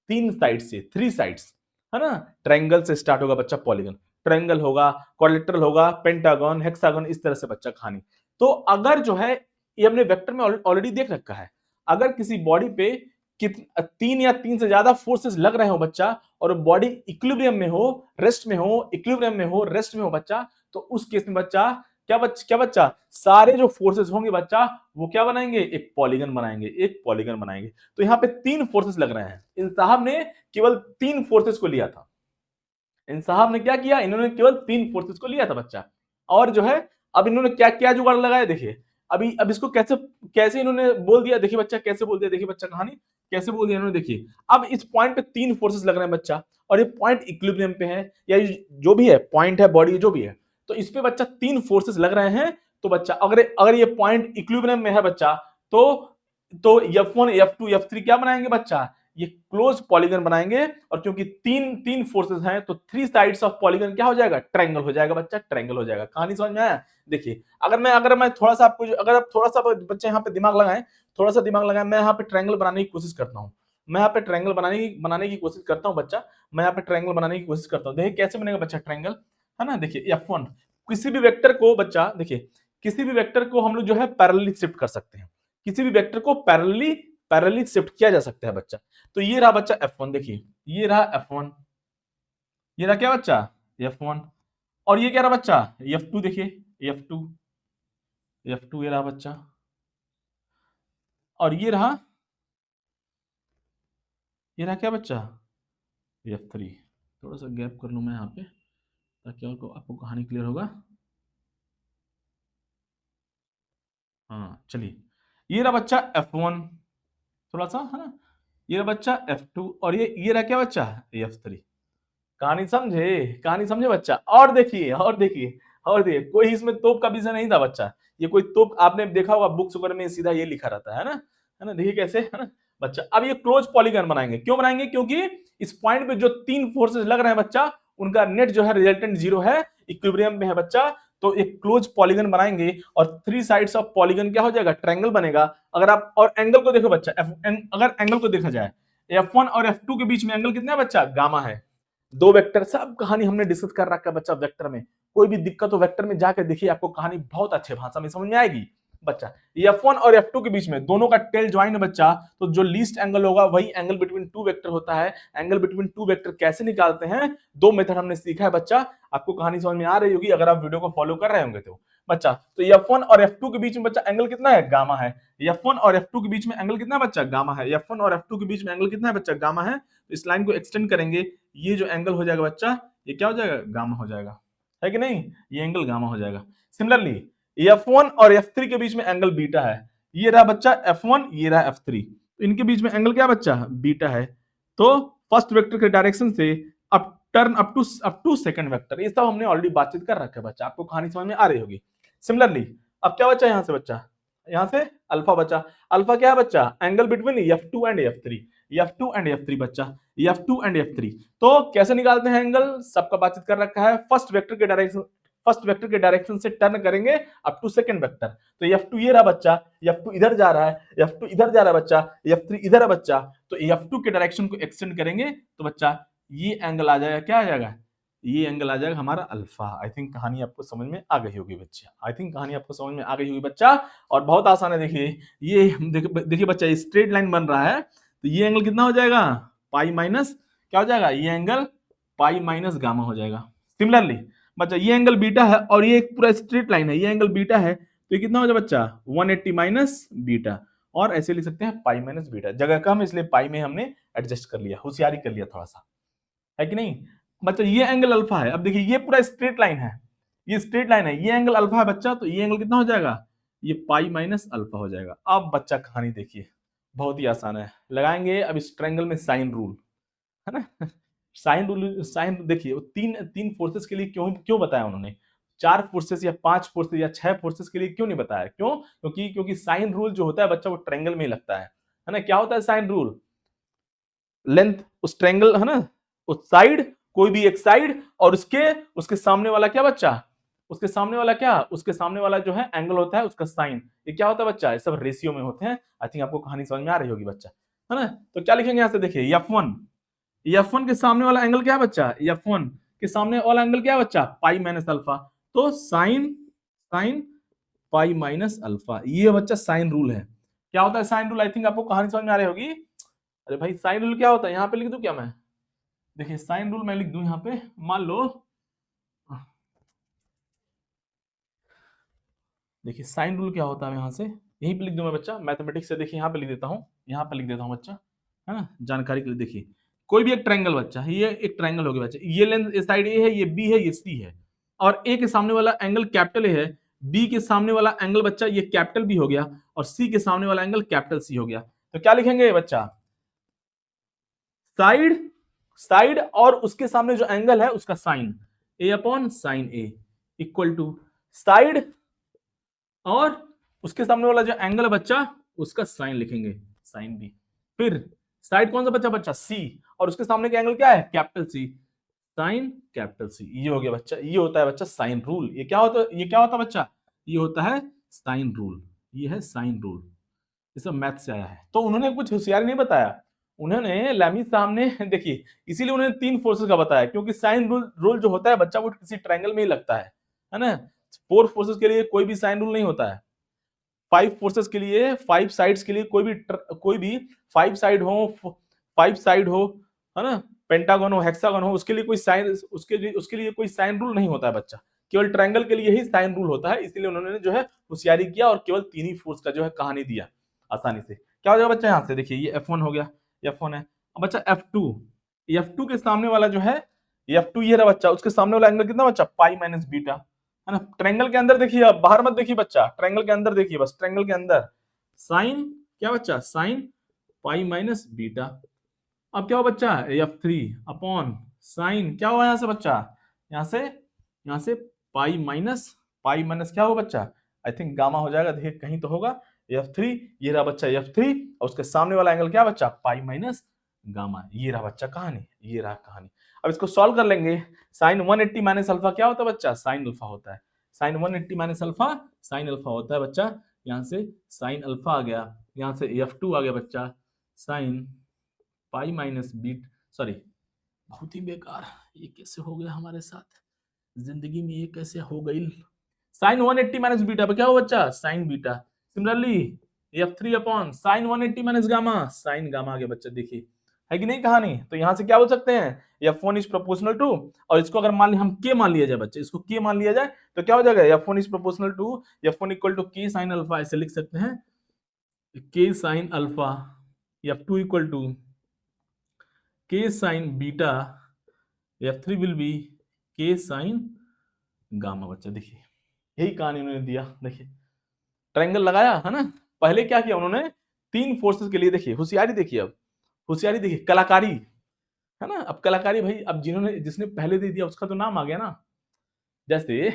A: तीन साइड से, थ्री साइड्स, है ना। ट्रायंगल से स्टार्ट होगा बच्चा पॉलीगन, ट्रायंगल होगा, क्वाड्रिलेटरल होगा, पेंटागन, हेक्सागन, इस तरह से बच्चा कहानी। तो अगर जो है, ये हमने वेक्टर में ऑलरेडी देख रखा है, अगर किसी बॉडी पे तीन या तीन से ज्यादा फोर्सेस लग रहे हो बच्चा, और बॉडी इक्विलिब्रियम में हो, रेस्ट में हो, इक्विलिब्रियम में हो, रेस्ट में हो बच्चा, तो उस केस में बच्चा क्या बच्चा, सारे जो फोर्सेस होंगे बच्चा, वो क्या बनाएंगे, एक पॉलीगन बनाएंगे। तो यहाँ पे तीन फोर्सेस लग रहे हैं। इन साहब ने केवल तीन फोर्सेस को लिया था। इन साहब ने क्या किया, इन्होंने केवल तीन फोर्सेस को लिया था बच्चा। और जो है अब इन्होंने क्या क्या जुगाड़ लगाया, देखिए अब इसको कैसे इन्होंने बोल दिया, देखिए बच्चा कैसे बोल दिया, देखिए बच्चा कहानी कैसे बोल दिया इन्होंने। देखिए अब इस पॉइंट पे तीन फोर्सेस लग रहे हैं बच्चा, और ये पॉइंट इक्विलिब्रियम पे है, या जो भी है पॉइंट है, बॉडी जो भी है, तो इस पे बच्चा तीन फोर्सेस लग रहे हैं। तो बच्चा अगर ये पॉइंट इक्विलिब्रियम में है बच्चा, तो F1 F2 F3 क्या बनाएंगे बच्चा, ये क्लोज पॉलीगन बनाएंगे। और क्योंकि तीन फोर्सेस हैं, तो थ्री साइड्स ऑफ पॉलीगन क्या हो जाएगा, ट्रायंगल हो जाएगा बच्चा, ट्रायंगल हो जाएगा। कहानी समझ में आया। देखिए अगर मैं थोड़ा सा आपको, अगर आप थोड़ा सा बच्चे यहाँ पे दिमाग लगाएं, थोड़ा सा दिमाग लगाएं, मैं यहाँ पे ट्रायंगल बनाने की कोशिश करता हूँ, मैं यहाँ पे ट्रायंगल बनाने की कोशिश करता हूँ बच्चा, मैं यहाँ पे ट्रायंगल बनाने की कोशिश करता हूँ। देखिए कैसे बनेगा बच्चा ट्रायंगल, है ना। देखिए F1, किसी भी वेक्टर को बच्चा, देखिए किसी भी वेक्टर को हम लोग जो है पैरेलली शिफ्ट कर सकते हैं, किसी भी वेक्टर को पैरेलली शिफ्ट किया जा सकता है बच्चा। तो ये रहा बच्चा F1, देखिए ये रहा F1, ये रहा क्या बच्चा F1, और ये क्या रहा बच्चा F2, देखिए F2 ये रहा बच्चा, और ये रहा क्या बच्चा F3। थोड़ा सा गैप कर लूं मैं यहाँ पे, ताकि आपको कहानी क्लियर होगा। हाँ चलिए, ये रहा बच्चा F1, थोड़ा सा, है ना, ये रहा बच्चा F2, और ये रहा क्या बच्चा F3। कहानी समझे बच्चा। और देखिए कोई इसमें तोप का विषय नहीं था बच्चा। ये कोई तो आपने देखा होगा बुक्स वगैरह में सीधा ये लिखा रहता है ना, देखिए कैसे है ना बच्चा। अब ये क्लोज पॉलीगन बनाएंगे, क्यों बनाएंगे? क्योंकि इस पॉइंट पे जो तीन फोर्सेस लग रहे हैं बच्चा, उनका नेट जो है रिजल्टेंट जीरो है, इक्विलिब्रियम में है बच्चा। तो एक क्लोज पॉलीगन बनाएंगे और थ्री साइड्स ऑफ पॉलीगन क्या हो जाएगा? ट्रायंगल बनेगा। अगर आप और एंगल को देखो बच्चा, अगर एंगल को देखा जाए F1 और F2 के बीच में एंगल कितना है बच्चा? गामा है। दो वेक्टर, सब कहानी हमने डिस्कस कर रखा है बच्चा वेक्टर में। कोई भी दिक्कत हो वेक्टर में जाकर देखिए, आपको कहानी बहुत अच्छे भाषा में समझ में आएगी बच्चा। F1 और F2 के बीच में दोनों का टेल ज्वाइन है बच्चा, तो जो लीस्ट एंगल होगा वही एंगल बिटवीन टू वेक्टर होता है। एंगल बिटवीन टू वेक्टर कैसे निकालते हैं? दो मेथड हमने सीखा है बच्चा, आपको कहानी समझ में आ रही होगी अगर आप वीडियो को फॉलो कर रहे होंगे तो बच्चा। तो F1 और F2 के बीच में बच्चा एंगल कितना है? गामा है। F1 और F2 के बीच में एंगल कितना है बच्चा? गामा है। F1 और F2 के बीच में एंगल कितना है बच्चा? गामा है। तो इस लाइन को एक्सटेंड करेंगे, ये जो एंगल हो जाएगा बच्चा, ये क्या हो जाएगा? गामा हो जाएगा, है कि नहीं? ये एंगल गामा हो जाएगा। सिमिलरली F1 और F3 के बीच में एंगल बीटा है। ये रहा बच्चा F1, ये रहा F3, तो इनके बीच में एंगल क्या बच्चा? बीटा है। तो फर्स्ट वेक्टर के डायरेक्शन से up turn up to second vector, ये सब हमने ऑलरेडी बातचीत कर रखा है बच्चा, आपको कहानी समझ में आ रही होगी। सिमिलरली अब क्या बच्चा यहां से बच्चा? यहां से अल्फा बचा। अल्फा क्या है बच्चा? Angle between F2 and F3, F2 and F3 बच्चा, F2 एंड F3। तो कैसे निकालते हैं एंगल? सबका बातचीत कर रखा है। फर्स्ट वेक्टर के डायरेक्शन से टर्न करेंगे अप टू सेकंड वेक्टर। तो F2 ये रहा बच्चा, F2 इधर जा रहा है, F2 इधर जा रहा है बच्चा, F3 इधर है बच्चा। तो F2 के डायरेक्शन को एक्सटेंड करेंगे तो बच्चा ये एंगल आ जाएगा, क्या आ जाएगा? ये एंगल आ जाएगा हमारा अल्फा। आई थिंक कहानी आपको समझ में आ गई होगी बच्चा, आई थिंक कहानी आपको समझ में आ गई होगी बच्चा। और बहुत आसान है, देखिए ये देखिए बच्चा, ये स्ट्रेट लाइन बन रहा है, तो ये एंगल कितना हो जाएगा? पाई माइनस क्या हो जाएगा? ये एंगल पाई माइनस गामा हो जाएगा। सिमिलरली बच्चा ये एंगल बीटा है और ये एक पूरा स्ट्रेट लाइन है, ये एंगल बीटा है, तो ये कितना हो जाएगा बच्चा? 180 माइनस बीटा। और ऐसे लिख सकते हैं पाई माइनस बीटा, जगह कम इसलिए पाई में हमने एडजस्ट कर लिया, होशियारी कर लिया थोड़ा सा, है कि नहीं बच्चा? ये एंगल अल्फा है। अब देखिए ये पूरा स्ट्रेट लाइन है, ये स्ट्रेट लाइन है, ये एंगल अल्फा है बच्चा, तो ये एंगल कितना हो जाएगा? ये पाई माइनस अल्फा हो जाएगा। अब बच्चा कहानी देखिए, बहुत ही आसान है, लगाएंगे अब इस ट्रायंगल में साइन रूल, है ना? साइन रूल, साइन देखिए तीन तीन फोर्सेस के लिए क्यों बताया उन्होंने? चार फोर्सेस या पांच फोर्सेस या छह फोर्सेस के लिए क्यों नहीं बताया? क्यों? क्योंकि साइन रूल जो होता है बच्चा वो ट्रायंगल में ही लगता है ना? क्या होता है साइन रूल? लेंथ उस ट्रायंगल, है ना, उस साइड, कोई भी एक साइड, और उसके सामने वाला क्या बच्चा? उसके सामने वाला क्या? उसके सामने वाला जो है एंगल होता है उसका साइन। ये क्या होता है बच्चा? ये सब रेशियो में होते हैं। आई थिंक आपको कहानी समझ में आ रही होगी बच्चा, है ना? तो क्या लिखेंगे यहां से? देखिए F1 के सामने वाला एंगल क्या है बच्चा? F1 के सामने वाला एंगल क्या है बच्चा? Pi minus alpha. तो sine sine pi minus alpha, ये बच्चा साइन रूल है। क्या होता है साइन रूल? आई थिंक आपको कहानी समझ में आ रही होगी। अरे भाई साइन रूल क्या होता है? यहाँ पे लिख दूं क्या मैं? देखिए साइन रूल मैं लिख दूं यहाँ पे, मान लो, देखिए साइन रूल क्या होता है, यहाँ से यहीं पे लिख दूं मैं बच्चा, मैथमेटिक्स से देखिए यहाँ पे लिख देता हूँ, यहाँ पे लिख देता हूँ बच्चा, है ना, जानकारी के लिए। देखिए कोई भी एक ट्रायंगल बच्चा, ये एक ट्रायंगल हो गया बच्चा, ये लेंथ इस साइड ए है, ये बी है, ये सी है, और ए के सामने वाला एंगल कैपिटल ए है, बी के सामने वाला एंगल बच्चा ये कैपिटल बी हो गया, और सी के सामने वाला एंगल कैपिटल सी हो गया। तो क्या लिखेंगे बच्चा? साइड साइड और उसके सामने जो एंगल है उसका sine, A upon sine A, equal to side और उसके सामने वाला जो एंगल है बच्चा उसका साइन लिखेंगे, साइन बी। फिर साइड कौन सा बच्चा? बच्चा सी, और उसके सामने का एंगल क्या है? Capital C, sine capital C. ये हो गया बच्चा, ये होता है बच्चा साइन रूल। ये क्या होता है बच्चा? ये होता है साइन रूल, ये है साइन रूल। ये सब मैथ से आया है। तो उन्होंने कुछ होशियारी नहीं बताया, उन्होंने लैमी साहब ने देखिए इसीलिए उन्होंने तीन फोर्सेस का बताया, क्योंकि साइन रूल जो होता है बच्चा वो किसी ट्रायंगल में ही लगता है ना? फोर फोर्सेस के लिए कोई भी साइन रूल नहीं होता है। फाइव फोर्सेस के लिए, फाइव साइड्स के लिए कोई भी फाइव साइड हो, है ना, पेंटागन हो, हेक्सागन हो, उसके लिए कोई साइन रूल नहीं होता है बच्चा। केवल ट्रायंगल के लिए ही साइन रूल होता है। इसलिए उन्होंने जो है होशियारी किया और केवल तीन ही फोर्स का जो है कहानी दिया आसानी से। क्या हो जाएगा बच्चा? यहां से देखिए ये F1 हो गया, F1 है। अब बच्चा F2 के सामने वाला जो है, F2 ये रहा बच्चा, उसके सामने वाला एंगल कितना बच्चा? पाई माइनस बीटा, है ना? ट्रायंगल के अंदर देखिए, अब बाहर मत देखिए बच्चा, ट्रायंगल के अंदर देखिए, बस ट्रायंगल के अंदर साइन क्या बच्चा? Sine pi minus beta. अब क्या हो बच्चा? F3 अपॉन साइन क्या हुआ यहां से बच्चा? यहां से पाई माइनस क्या हो बच्चा? आई थिंक गामा हो जाएगा, देखिए कहीं तो होगा F3, ये रहा बच्चा F3 और उसके सामने वाला एंगल क्या बच्चा पाई माइनस गामा, ये रहा बच्चा कहानी, ये रहा कहानी। अब इसको सॉल्व कर लेंगे, साइन 180 माइनस अल्फा क्या होता है बच्चा, साइन अल्फा होता है, sine 180 minus alpha sine alpha होता है बच्चा, यहाँ से साइन अल्फा आ गया, यहाँ से F2 आ गया बच्चा sine pi minus beat, sorry बहुत ही बेकार, ये कैसे हो गया हमारे साथ जिंदगी में, ये कैसे हो गई, साइन 180 माइनस बीटा क्या हो बच्चा sine beta, similarly F3 upon sine 180 minus gamma, sine gamma आ गया बच्चा, देखिए है कि नहीं कहानी। तो यहां से क्या बोल सकते हैं F1 इज प्रोपोर्शनल टू, और इसको अगर मान लिया हम K मान लिया जाए बच्चे, इसको K मान लिया जाए तो क्या हो जाएगा F1 is proportional to F1 equal to K sine alpha, ऐसे लिख सकते हैं K sine alpha, F2 equal to K sine beta, F3 will be K sine gamma बच्चा, देखिए यही कहानी उन्होंने दिया। देखिए ट्रायंगल लगाया है ना, पहले क्या किया उन्होंने तीन फोर्सेस के लिए, देखिए होशियारी देखिए, अब होशियारी देखिए, कलाकारी है ना, अब कलाकारी भाई, अब जिसने पहले दे दिया उसका तो नाम आ गया ना, जैसे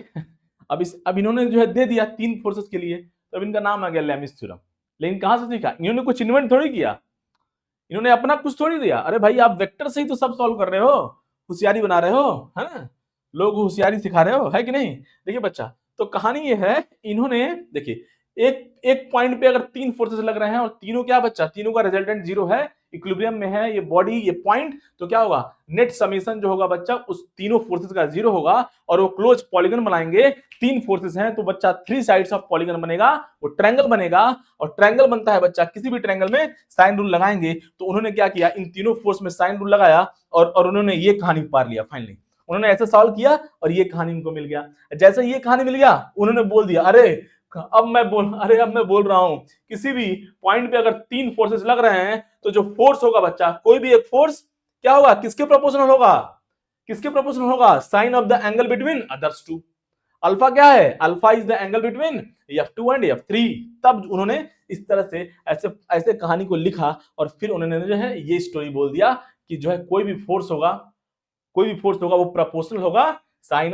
A: अब इन्होंने जो है दे दिया तीन फोर्सेस के लिए, तो अब इनका नाम आ गया लेमिस थ्योरम। लेकिन कहां से सीखा, इन्होंने कुछ इन्वेंट थोड़ी किया, इन्होंने अपना कुछ थोड़ी दिया, अरे भाई आप वेक्टर से ही तो सब सॉल्व कर रहे हो, होशियारी बना रहे हो, है ना, लोग होशियारी सिखा रहे हो, है कि नहीं। देखिए बच्चा, तो कहानी ये है, इन्होंने देखिए एक एक पॉइंट पे अगर तीन फोर्सेस लग रहे हैं और तीनों क्या बच्चा, तीनों का रिजल्टेंट जीरो है, इक्विलिब्रियम में है ये बॉडी ये पॉइंट, तो क्या होगा नेट समेशन जो होगा बच्चा उस तीनों फोर्सेस का जीरो होगा, और वो क्लोज पॉलीगन बनाएंगे, तीन फोर्सेस हैं तो बच्चा थ्री साइड्स ऑफ पॉलीगन बनेगा, वो ट्रायंगल बनेगा, और ट्रायंगल बनता है बच्चा किसी भी ट्रायंगल में साइन रूल लगाएंगे। तो उन्होंने क्या किया, इन तीनों फोर्स में साइन रूल लगाया और उन्होंने ये कहानी पार लिया, फाइनली उन्होंने ऐसे सॉल्व किया और ये कहानी उनको मिल गया। जैसे ये कहानी मिल गया उन्होंने बोल दिया, अरे अब मैं बोल रहा हूं किसी भी पॉइंट पे अगर तीन फोर्सेस लग रहे हैं तो जो फोर्स होगा बच्चा, कोई भी एक फोर्स क्या होगा, किसके प्रोपोर्शनल होगा, किसके प्रोपोर्शनल होगा, sine of the angle between others two. Alpha क्या है, alpha is the angle between F2 and F3। तब उन्होंने इस तरह से ऐसे ऐसे कहानी को लिखा और फिर उन्होंने जो है ये स्टोरी बोल दिया कि जो है कोई भी फोर्स होगा वो प्रोपोर्शनल होगा sine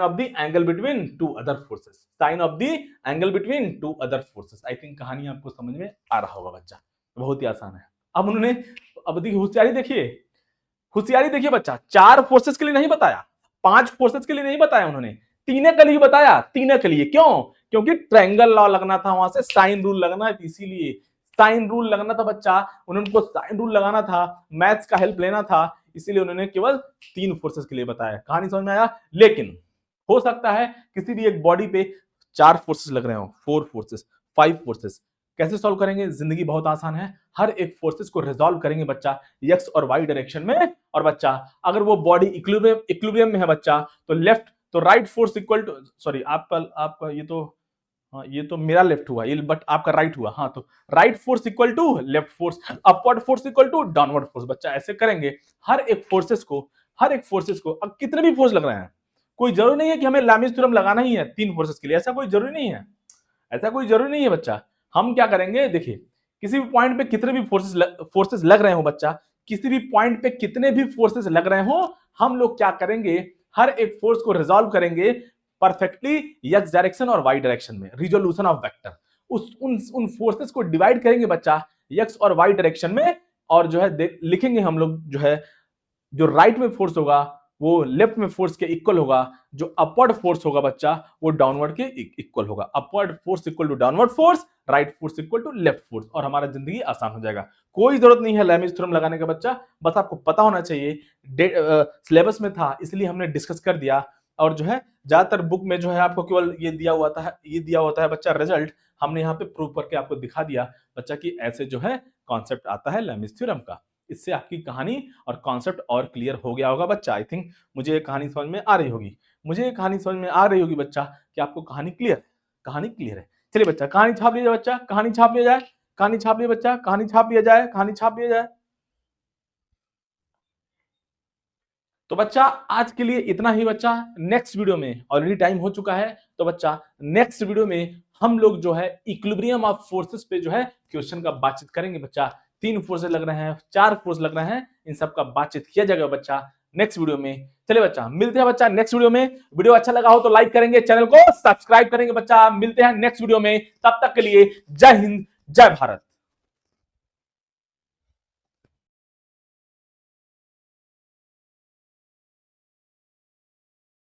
A: of the angle between two other forces, sine of the angle between two other forces. I think कहानी आपको समझ में आ रहा होगा बच्चा, बहुत ही आसान है। अब उन्होंने अब देखिए होशियारी देखिए बच्चा, चार फोर्सेस के लिए नहीं बताया, पांच फोर्सेस के लिए नहीं बताया उन्होंने, तीन के लिए बताया, तीन के लिए। क्यों, क्योंकि ट्रायंगल लॉ लगना था, वहां से साइन रूल लगना है, इसीलिए साइन रूल लगना था बच्चा, उनको साइन रूल लगाना था, मैथ्स का हेल्प लेना था, इसीलिए उन्होंने केवल तीन फोर्सेस के लिए बताया। कहानी समझ में आया। लेकिन हो सकता है किसी भी एक बॉडी पे चार फोर्सेस लग रहे हो, फोर फोर्सेस, फाइव फोर्सेस, कैसे सॉल्व करेंगे, जिंदगी बहुत आसान है, हर एक फोर्सेस को रिजॉल्व करेंगे बच्चा एक्स और वाई डायरेक्शन में। और बच्चा अगर वो बॉडी इक्विलिब्रियम में है बच्चा, तो लेफ्ट तो right force equal to, sorry आपका ये तो मेरा लेफ्ट हुआ, ये बट आपका राइट हुआ, हाँ, तो right force equal to left force, upward force equal to downward force. बच्चा ऐसे करेंगे हर एक फोर्सेस को, अब कितने भी फोर्स लग रहे हैं, कोई जरूरी नहीं है कि हमें लैमिस थ्योरम लगाना ही है तीन फोर्सेस के लिए, ऐसा कोई जरूरी नहीं है बच्चा। हम क्या करेंगे, देखिए किसी भी पॉइंट पे कितने भी फोर्सेस लग रहे हो बच्चा, किसी भी पॉइंट पे कितने भी फोर्सेस लग रहे हो, हम लोग क्या करेंगे, हर एक फोर्स को रिजॉल्व करेंगे परफेक्टली एक्स डायरेक्शन और वाई डायरेक्शन में, रिजोल्यूशन ऑफ वेक्टर। उन फोर्सेस को डिवाइड करेंगे बच्चा एक्स और वाई डायरेक्शन में, और जो है लिखेंगे हम लोग जो है, जो राइट में फोर्स होगा वो लेफ्ट में फोर्स के इक्वल होगा, जो अपवर्ड फोर्स होगा बच्चा वो डाउनवर्ड के इक्वल होगा, upward force equal to downward force, right force equal to left force, और हमारा जिंदगी आसान हो जाएगा। कोई जरूरत नहीं है लैमिस थ्योरम लगाने का बच्चा, बस आपको पता होना चाहिए, सिलेबस में था इसलिए हमने डिस्कस कर दिया। और जो है ज्यादातर बुक में जो है आपको केवल ये दिया होता है बच्चा रिजल्ट, हमने यहाँ पे प्रूव करके आपको दिखा दिया बच्चा कि ऐसे जो है कॉन्सेप्ट आता है लैमिस थ्योरम का। इससे आपकी कहानी और कॉन्सेप्ट और क्लियर हो गया होगा बच्चा। आई थिंक मुझे ये कहानी समझ में आ रही होगी बच्चा, कि आपको कहानी क्लियर है। चलिए बच्चा कहानी छाप लिया जाए, कहानी छाप लिया जाए। तो बच्चा आज के लिए इतना ही बच्चा, नेक्स्ट वीडियो में ऑलरेडी टाइम हो चुका है, तो बच्चा नेक्स्ट वीडियो में हम लोग जो है इक्विलिब्रियम ऑफ फोर्सेस पे जो है क्वेश्चन का बातचीत करेंगे बच्चा। तीन फोर्सेस लग रहे हैं, चार फोर्स लग रहे हैं, इन सब का बातचीत किया जाएगा बच्चा नेक्स्ट वीडियो में। चलिए बच्चा, मिलते हैं बच्चा नेक्स्ट वीडियो में। वीडियो अच्छा लगा हो तो लाइक करेंगे, चैनल को सब्सक्राइब करेंगे बच्चा। मिलते हैं नेक्स्ट वीडियो में, तब तक के लिए जय हिंद, जय भारत।